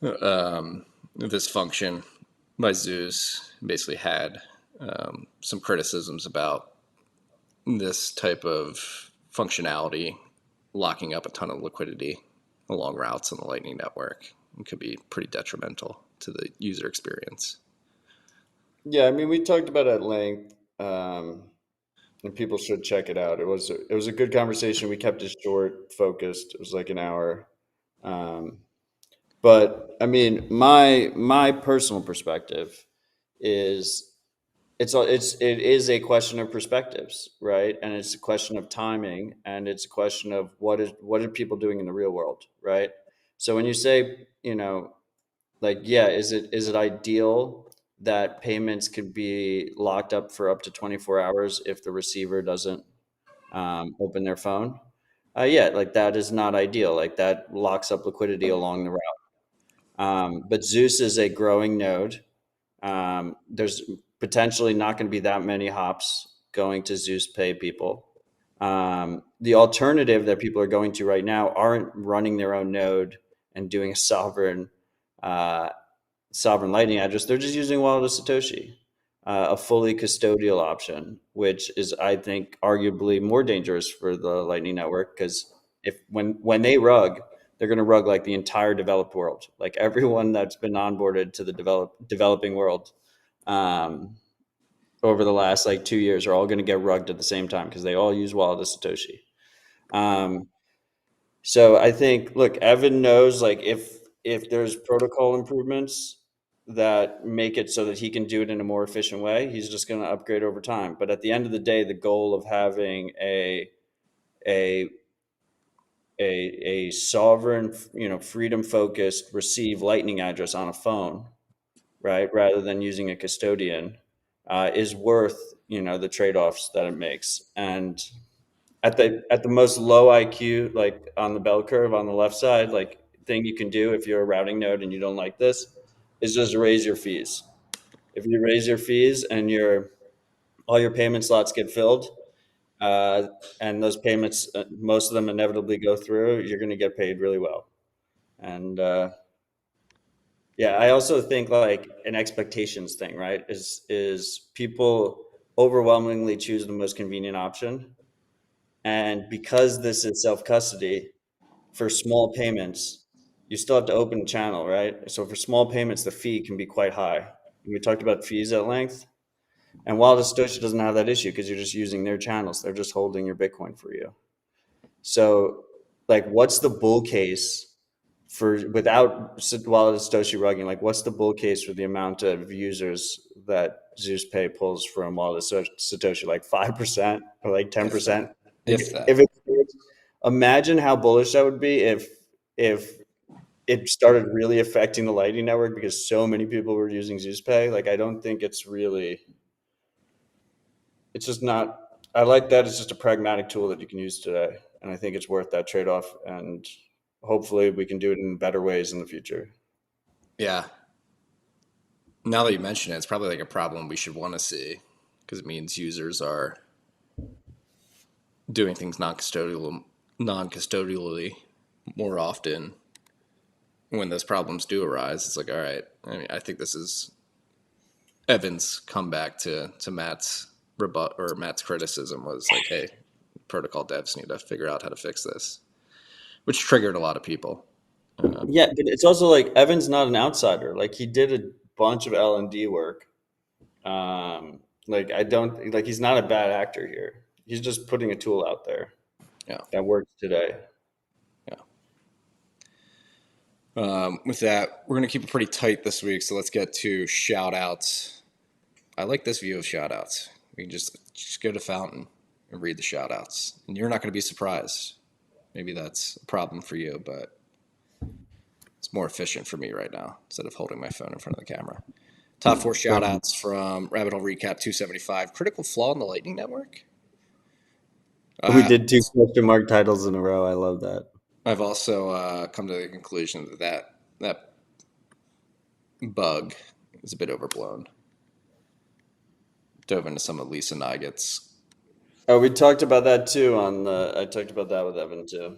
this function by Zeus. Basically had some criticisms about this type of functionality locking up a ton of liquidity along routes on the Lightning Network. It could be pretty detrimental to the user experience. Yeah, I mean, we talked about it at length, and people should check it out. It was a good conversation. We kept it short, focused. It was like an hour. But I mean, my personal perspective is it is a question of perspectives, right? And it's a question of timing, and it's a question of what are people doing in the real world, right? So when you say, like, yeah, is it ideal that payments could be locked up for up to 24 hours if the receiver doesn't open their phone? Yeah, like that is not ideal. Like that locks up liquidity along the route. But Zeus is a growing node. There's potentially not going to be that many hops going to Zeus Pay people. The alternative that people are going to right now aren't running their own node and doing a sovereign Lightning address. They're just using Wallet of Satoshi, a fully custodial option, which is, I think, arguably more dangerous for the Lightning Network, because when they rug, they're going to rug like the entire developed world, like everyone that's been onboarded to the developing world over the last like 2 years are all going to get rugged at the same time because they all use Wallet of Satoshi. So I think, look, Evan knows, like, if there's protocol improvements that make it so that he can do it in a more efficient way, he's just going to upgrade over time. But at the end of the day, the goal of having a sovereign, freedom focused receive Lightning address on a phone, right, rather than using a custodian, is worth the trade-offs that it makes. And at the most low IQ, like on the bell curve on the left side, like thing you can do if you're a routing node and you don't like this is just raise your fees. If you raise your fees and all your payment slots get filled, and those payments, most of them inevitably go through, you're going to get paid really well. And yeah, I also think like an expectations thing, right? Is people overwhelmingly choose the most convenient option. And because this is self-custody, for small payments, you still have to open a channel, right? So for small payments, the fee can be quite high. We talked about fees at length. And while the Satoshi doesn't have that issue because you're just using their channels, they're just holding your Bitcoin for you. So, like, what's the bull case for without wallet Satoshi rugging? Like, what's the bull case for the amount of users that ZeusPay pulls from wallet Satoshi? Like 5% or like 10%? If that. If it's, imagine how bullish that would be if it started really affecting the Lightning Network because so many people were using ZeusPay. Like, I don't think it's really. It's just not. I like that it's just a pragmatic tool that you can use today, and I think it's worth that trade-off. And hopefully, we can do it in better ways in the future. Yeah. Now that you mention it, it's probably like a problem we should want to see because it means users are doing things non-custodially more often. When those problems do arise, it's like, all right. I mean, I think this is Evan's comeback to Matt's rebut or Matt's criticism was like, hey, protocol devs need to figure out how to fix this, which triggered a lot of people. Yeah, but it's also like Evan's not an outsider. Like, he did a bunch of L&D work. Like, I don't like he's not a bad actor here. He's just putting a tool out there. Yeah, that works today. With that, we're going to keep it pretty tight this week, so let's get to shout-outs. I like this view of shout-outs. We can just go to Fountain and read the shout-outs, and you're not going to be surprised. Maybe that's a problem for you, but it's more efficient for me right now instead of holding my phone in front of the camera. Top 4 shout-outs from Rabbit Hole Recap 275. Critical flaw in the Lightning Network? We did 2 question mark titles in a row. I love that. I've also come to the conclusion that bug is a bit overblown. Dove into some of Lisa Neiget's. Oh, we talked about that too. I talked about that with Evan too.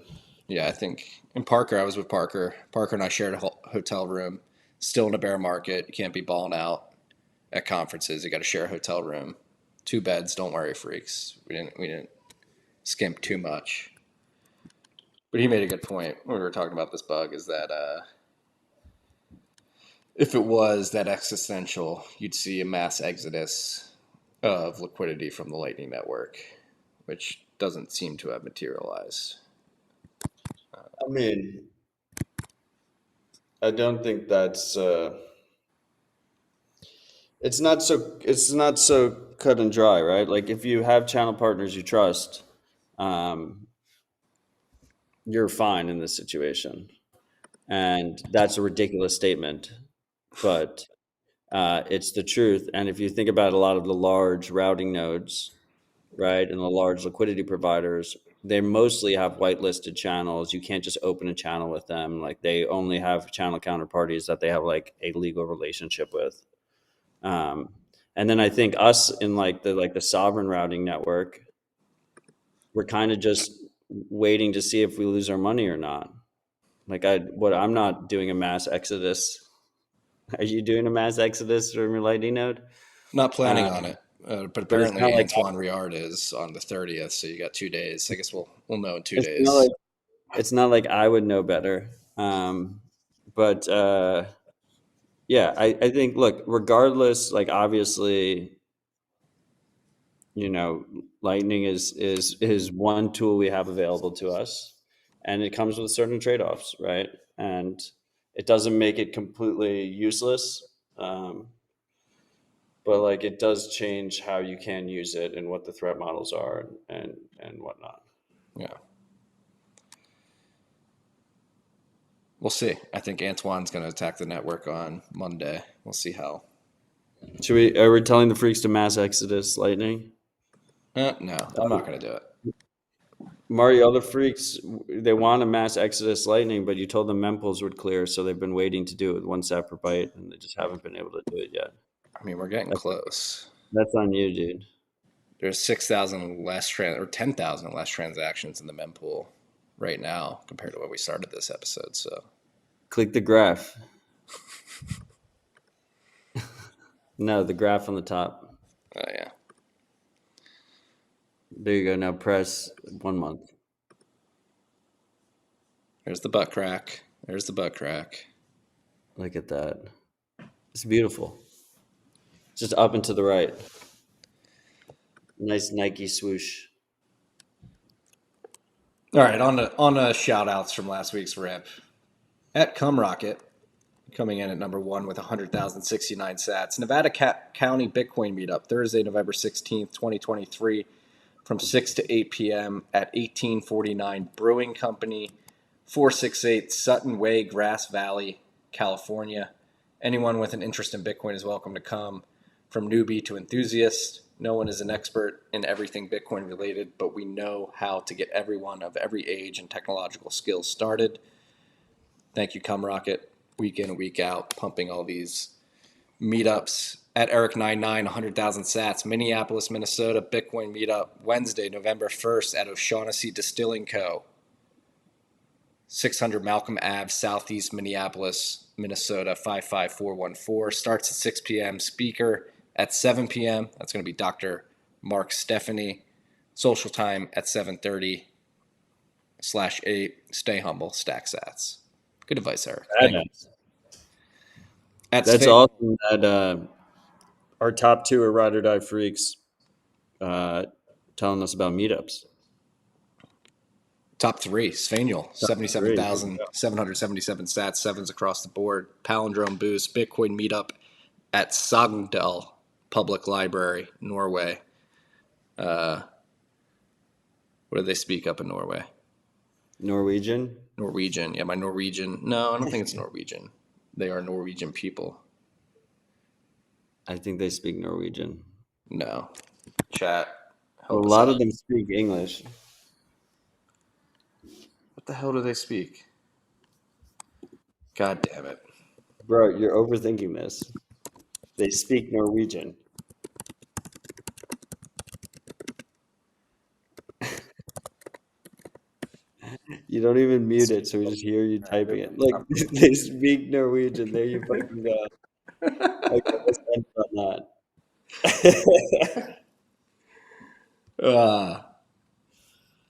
Yeah, I think in Parker, I was with Parker. Parker and I shared a hotel room. Still in a bear market. You can't be balling out at conferences. You got to share a hotel room. 2 beds. Don't worry, freaks. We didn't skimp too much. But he made a good point when we were talking about this bug is that if it was that existential, you'd see a mass exodus of liquidity from the Lightning Network, which doesn't seem to have materialized. I mean, I don't think that's it's not so cut and dry, right? Like, if you have channel partners you trust, you're fine in this situation. And that's a ridiculous statement, but it's the truth. And if you think about a lot of the large routing nodes, right, and the large liquidity providers, they mostly have whitelisted channels. You can't just open a channel with them. Like, they only have channel counterparties that they have like a legal relationship with. And then I think us in like the sovereign routing network, we're kind of just waiting to see if we lose our money or not. Like, I'm not doing a mass exodus. Are you doing a mass exodus from your Lightning node? Not planning on it, but apparently like Antoine Riard is on the 30th, so you got 2 days. I guess we'll know in 2 days. It's not like I would know better. But yeah, I think, look, regardless, like, obviously, Lightning is one tool we have available to us, and it comes with certain trade-offs, right? And it doesn't make it completely useless, but like, it does change how you can use it and what the threat models are and whatnot. Yeah. We'll see. I think Antoine's going to attack the network on Monday. We'll see how. Are we telling the freaks to mass exodus Lightning? No, I'm not going to do it. Marty, all the freaks, they want a mass exodus Lightning, but you told them mempools would clear, so they've been waiting to do it with 1 sat per byte, and they just haven't been able to do it yet. I mean, we're getting close. That's on you, dude. There's 6,000 less or 10,000 less transactions in the mempool right now compared to when we started this episode. So click the graph. No, the graph on the top. Oh, yeah. There you go. Now press 1 month. There's the butt crack. There's the butt crack. Look at that. It's beautiful. Just up and to the right. Nice Nike swoosh. All right, on to shout outs from last week's rip. At Cumrocket, coming in at number 1 with 100,069 sats. Nevada County Bitcoin Meetup, Thursday, November 16th, 2023, from 6 to 8 p.m. at 1849 Brewing Company, 468 Sutton Way, Grass Valley, California. Anyone with an interest in Bitcoin is welcome to come. From newbie to enthusiast, no one is an expert in everything Bitcoin related, but we know how to get everyone of every age and technological skills started. Thank you, Cumrocket. Week in, week out, pumping all these meetups. At Eric99, 100,000 sats, Minneapolis, Minnesota, Bitcoin Meetup, Wednesday, November 1st at O'Shaughnessy Distilling Co. 600 Malcolm Ave, Southeast Minneapolis, Minnesota, 55414. Starts at 6 p.m. Speaker at 7 p.m. That's going to be Dr. Mark Stephanie. Social time at 7:30/8. Stay humble, stack sats. Good advice, Eric. That's awesome that our top 2 are Ride or Die Freaks telling us about meetups. Top 3, Svanuel, 77,777 sats, 7s across the board. Palindrome Boost, Bitcoin Meetup at Sogndal Public Library, Norway. What do they speak up in Norway? Norwegian? Norwegian. Yeah, my Norwegian. No, I don't think it's Norwegian. They are Norwegian people. I think they speak Norwegian. No. Chat. A lot of them speak English. What the hell do they speak? God damn it. Bro, you're overthinking this. They speak Norwegian. You don't even mute it, so we just hear you typing it. Like, they speak Norwegian. There you fucking go. I got a sense on that.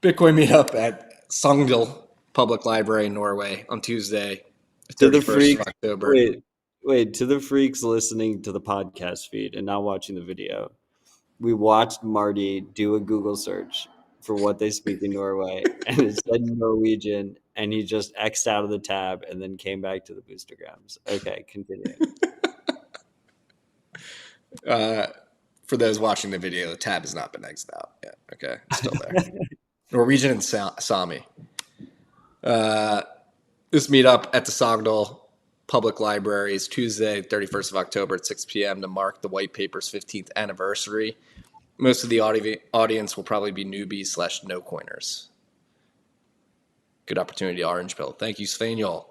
Bitcoin Meetup at Sogndal Public Library, Norway on Tuesday, To the 31st freaks, of October. wait, to the freaks listening to the podcast feed and not watching the video, we watched Marty do a Google search for what they speak in Norway, and it said Norwegian, and he just X'd out of the tab and then came back to the boostergrams. Okay, continue. For those watching the video, the tab has not been X'd out yet. Okay, it's still there. Norwegian and Sami. This meetup at the Sogndal Public Library is Tuesday, 31st of October at 6 p.m. to mark the White Paper's 15th anniversary. Most of the audience will probably be newbies/no coiners. Good opportunity, Orange Pill. Thank you, Svanuel.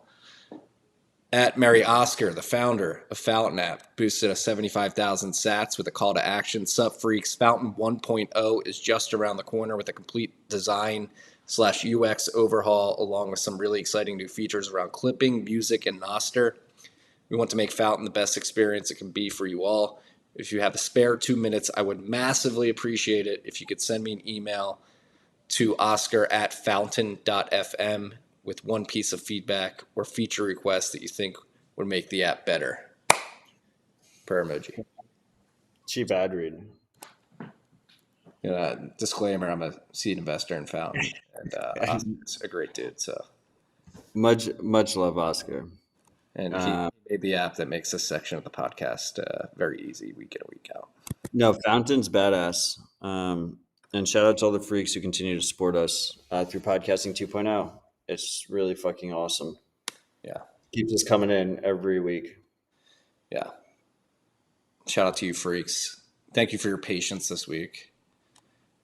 At Mary Oscar, the founder of Fountain App, boosted a 75,000 sats with a call to action. Sup freaks, Fountain 1.0 is just around the corner with a complete design/UX overhaul, along with some really exciting new features around clipping, music, and Noster. We want to make Fountain the best experience it can be for you all. If you have a spare 2 minutes, I would massively appreciate it if you could send me an email to oscar@fountain.fm with one piece of feedback or feature request that you think would make the app better. Per emoji. Cheap ad read. Disclaimer, I'm a seed investor in Fountain, and Oscar's a great dude. So much love, Oscar. And he made the app that makes this section of the podcast very easy week in and week out. No, Fountain's badass. And shout out to all the freaks who continue to support us through Podcasting 2.0. It's really fucking awesome. Yeah. Keeps us coming in every week. Yeah. Shout out to you freaks. Thank you for your patience this week.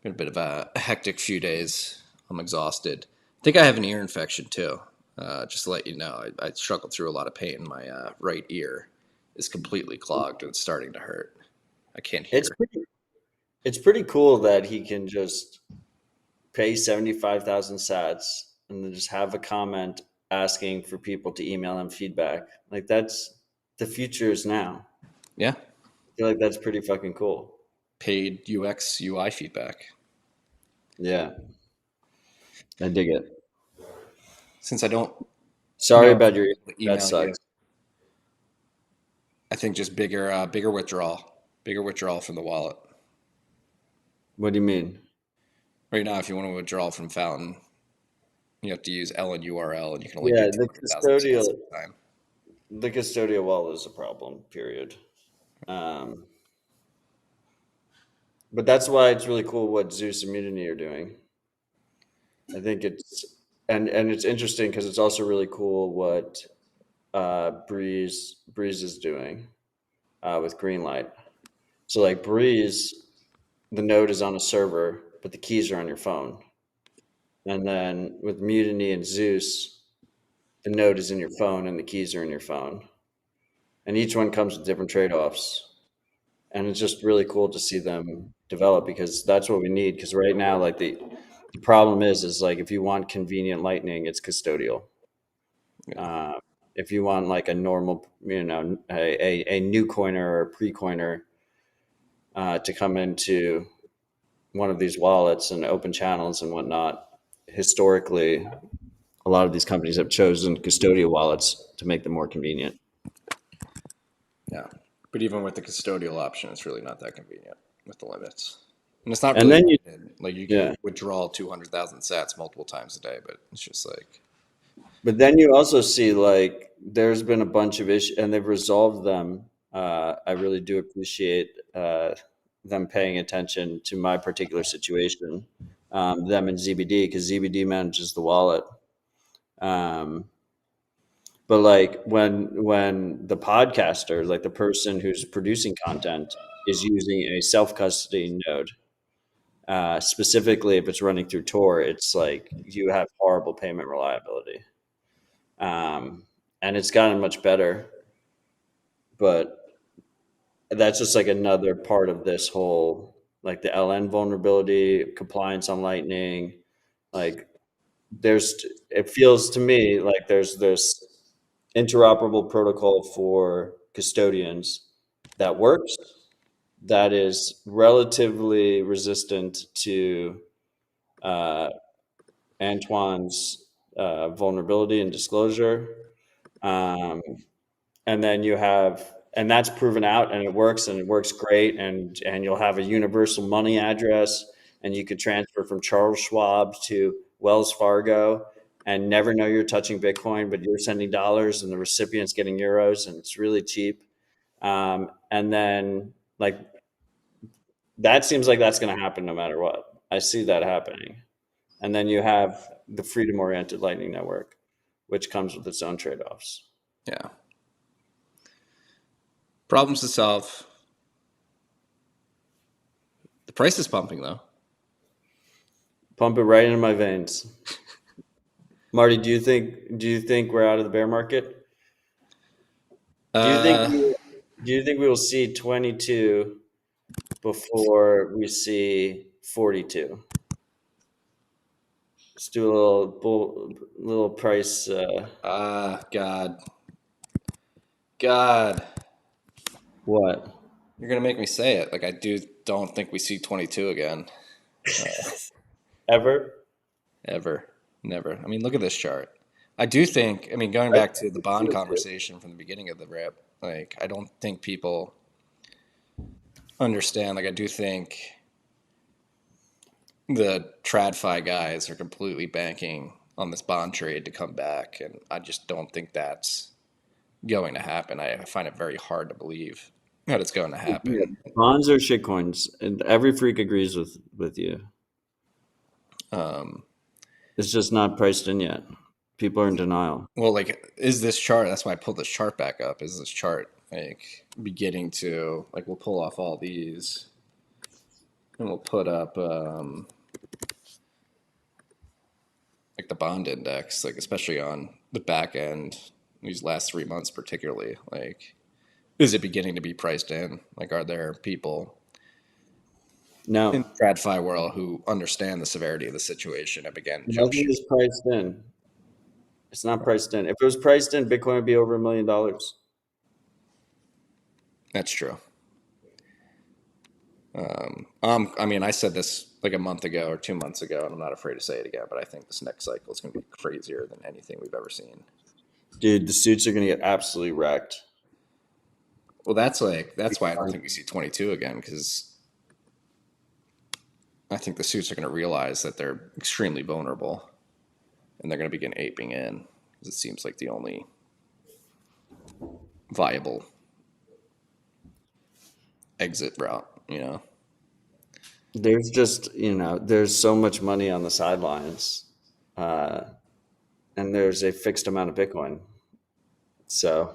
Been a bit of a hectic few days. I'm exhausted. I think I have an ear infection too. Just to let you know, I struggled through a lot of pain. My right ear is completely clogged and it's starting to hurt. I can't hear. It's pretty cool that he can just pay 75,000 sats and then just have a comment asking for people to email him feedback. Like, that's the future is now. Yeah. I feel like that's pretty fucking cool. Paid UX UI feedback. Yeah, I dig it. Since I don't Sorry know about your the that email you, sucks. I think just bigger withdrawal from the wallet. What do you mean? Right now, if you want to withdraw from Fountain, you have to use Elon URL, and you can only do Yeah, 200,000 sats at a time. the custodial wallet is a problem, period. Um, but that's why it's really cool what Zeus and Mutiny are doing. I think and it's interesting because it's also really cool what Breeze is doing with Greenlight. So like Breeze, the node is on a server, but the keys are on your phone. And then with Mutiny and Zeus, the node is in your phone and the keys are in your phone. And each one comes with different trade-offs. And it's just really cool to see them develop because that's what we need. Because right now, like the problem is like if you want convenient Lightning, it's custodial. Yeah. If you want like a normal, a new coiner or a pre-coiner to come into one of these wallets and open channels and whatnot, historically, a lot of these companies have chosen custodial wallets to make them more convenient. Yeah. But even with the custodial option, it's really not that convenient with the limits. And it's not And really then like you yeah, can withdraw 200,000 sats multiple times a day, but it's just like, but then you also see like there's been a bunch of issues and they've resolved them. I really do appreciate them paying attention to my particular situation, them and ZBD, because ZBD manages the wallet. But like when the podcaster, like the person who's producing content, is using a self custody node, specifically if it's running through Tor, it's like you have horrible payment reliability. And it's gotten much better, but that's just like another part of this whole like the LN vulnerability, compliance on Lightning. Like it feels to me like there's this interoperable protocol for custodians that works, that is relatively resistant to uh, Antoine's vulnerability and disclosure. Um, and then and that's proven out and it works great. And you'll have a universal money address and you could transfer from Charles Schwab to Wells Fargo and never know you're touching Bitcoin, but you're sending dollars and the recipient's getting euros and it's really cheap. And then like, that seems like that's going to happen no matter what. I see that happening. And then you have the freedom oriented Lightning Network, which comes with its own trade-offs. yeah. Problems to solve. The price is pumping though. Pump it right into my veins. Marty, do you think we're out of the bear market? Do you think we will see 22 before we see 42? Let's do a little price. God. What? You're going to make me say it. Like, I don't think we see 22 again. Ever? Ever. Never. I mean, look at this chart. I do think, I mean, going back to the bond conversation from the beginning of the rip, like, I don't think people understand. Like, I do think the TradFi guys are completely banking on this bond trade to come back. And I just don't think that's going to happen. I find it very hard to believe that it's going to happen. Yeah, bonds are shitcoins, and every freak agrees with you. It's just not priced in yet. People are in denial. Well, like, is this chart? That's why I pulled this chart back up. Is this chart like beginning to like? We'll pull off all these, and we'll put up like the bond index, like especially on the back end. These last 3 months, particularly, like, is it beginning to be priced in? Like, are there people No, in the TradFi world who understand the severity of the situation and begin jump nothing ship? is priced in. It's not priced in. If it was priced in, Bitcoin would be over $1 million. That's true. I mean, I said this like a month ago or 2 months ago, and I'm not afraid to say it again, but I think this next cycle is going to be crazier than anything we've ever seen. Dude, the suits are going to get absolutely wrecked. Well, that's why I don't think we see 22 again, because I think the suits are going to realize that they're extremely vulnerable, and they're going to begin aping in. It seems like the only viable exit route, you know? There's just, there's so much money on the sidelines, and there's a fixed amount of Bitcoin. So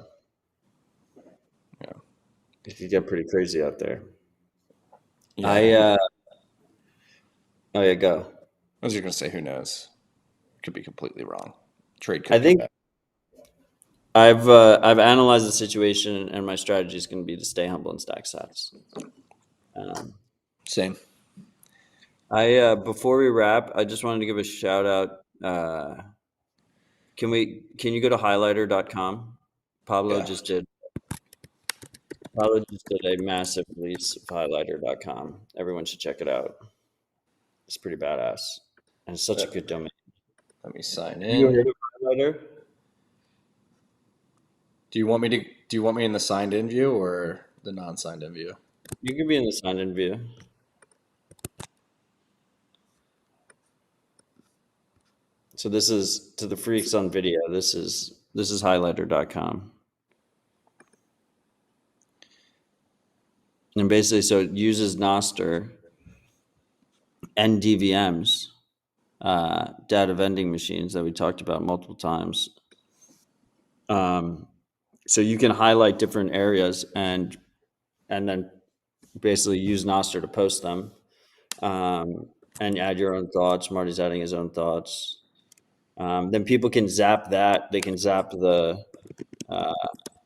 Yeah. it could get pretty crazy out there. Yeah. Oh yeah, go. I was just going to say, who knows? Could be completely wrong. Trade could I come think back. I've analyzed the situation, and my strategy is going to be to stay humble and stack sats. Same. Before we wrap, I just wanted to give a shout out. Can you go to highlighter.com? Pablo Yeah. just did a massive release of highlighter.com. Everyone should check it out. It's pretty badass, and it's such a good domain. Let me sign You in. heard of Highlighter? Do you want me in the signed in view or the non-signed in view? You can be in the signed-in view. So this is to the freaks on video. This is highlighter.com. And basically, so it uses Nostr and DVMs, data vending machines that we talked about multiple times. So you can highlight different areas and then basically use Nostr to post them, and add your own thoughts. Marty's adding his own thoughts. Then people can zap that. They can zap the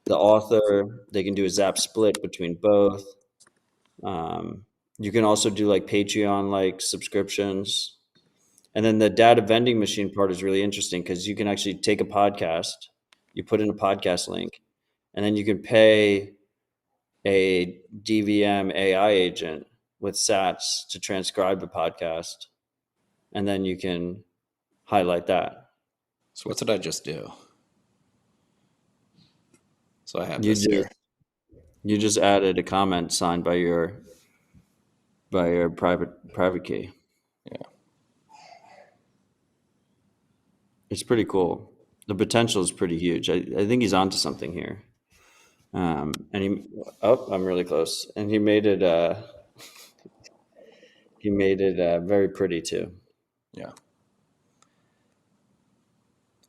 author. They can do a zap split between both. You can also do like Patreon like subscriptions. And then the data vending machine part is really interesting because you can actually take a podcast, you put in a podcast link, and then you can pay a DVM AI agent with sats to transcribe the podcast. And then you can highlight that. So what did I just do? So I have this here. You just added a comment signed by your private key. Yeah. It's pretty cool. The potential is pretty huge. I think he's onto something here. I'm really close. And he made it very pretty too. Yeah.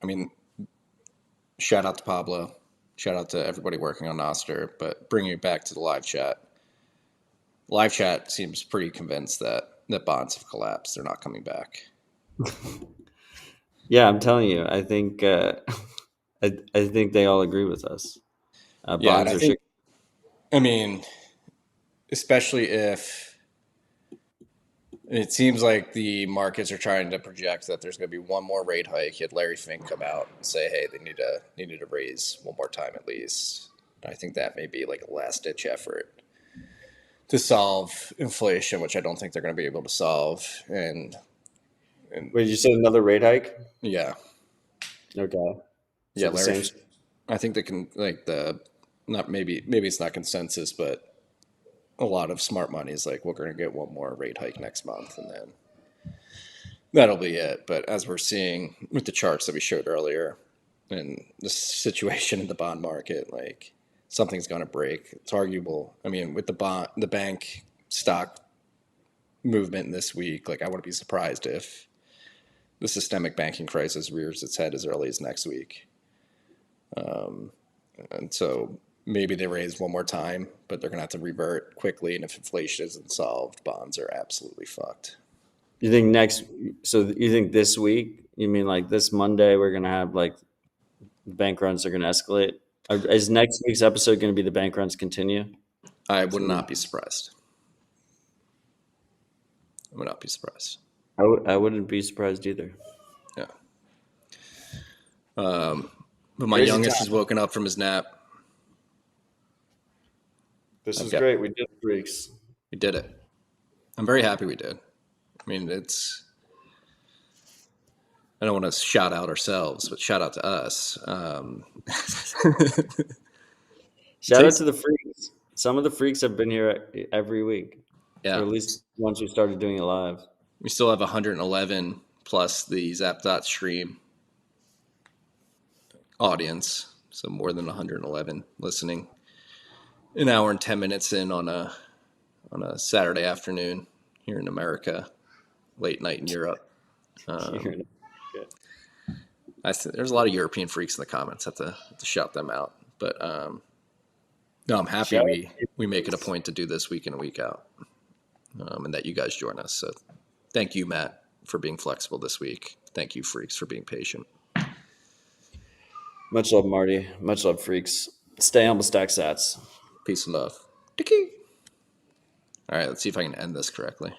I mean, shout out to Pablo. Shout out to everybody working on Nostr. But bringing it back to the live chat. Live chat seems pretty convinced that bonds have collapsed. They're not coming back. Yeah, I'm telling you. I think I think they all agree with us. Yeah, I mean, especially if it seems like the markets are trying to project that there's going to be one more rate hike. You had Larry Fink come out and say, "Hey, they need to raise one more time at least." I think that may be like a last ditch effort to solve inflation, which I don't think they're going to be able to solve. And wait, you said another rate hike? Yeah. Okay. Yeah, Larry. I think they can maybe it's not consensus, but a lot of smart money is like, we're going to get one more rate hike next month, and then that'll be it. But as we're seeing with the charts that we showed earlier and the situation in the bond market, like something's going to break. It's arguable. I mean, with the bank stock movement this week, like I wouldn't be surprised if the systemic banking crisis rears its head as early as next week. And so maybe they raise one more time, but they're going to have to revert quickly. And if inflation isn't solved, bonds are absolutely fucked. You think this week, you mean like this Monday, we're going to have like bank runs are going to escalate? Is next week's episode going to be the bank runs continue? I would not be surprised. I would not be surprised. I wouldn't be surprised either. Yeah. But my youngest has woken up from his nap. This is great. We did it, freaks. We did it. I'm very happy we did. I mean, I don't want to shout out ourselves, but shout out to us. Shout out to the freaks. Some of the freaks have been here every week, or Yeah, at least once we started doing it live. we still have 111 plus the Zap stream audience, so more than 111 listening. An hour and 10 minutes in on a Saturday afternoon here in America, late night in Europe. There's a lot of European freaks in the comments. Have to shout them out. But no, I'm happy we make it a point to do this week in and week out, and that you guys join us. So thank you, Matt, for being flexible this week. Thank you, freaks, for being patient. Much love, Marty. Much love, freaks. Stay humble, stack sats. Peace and love. All right, let's see if I can end this correctly.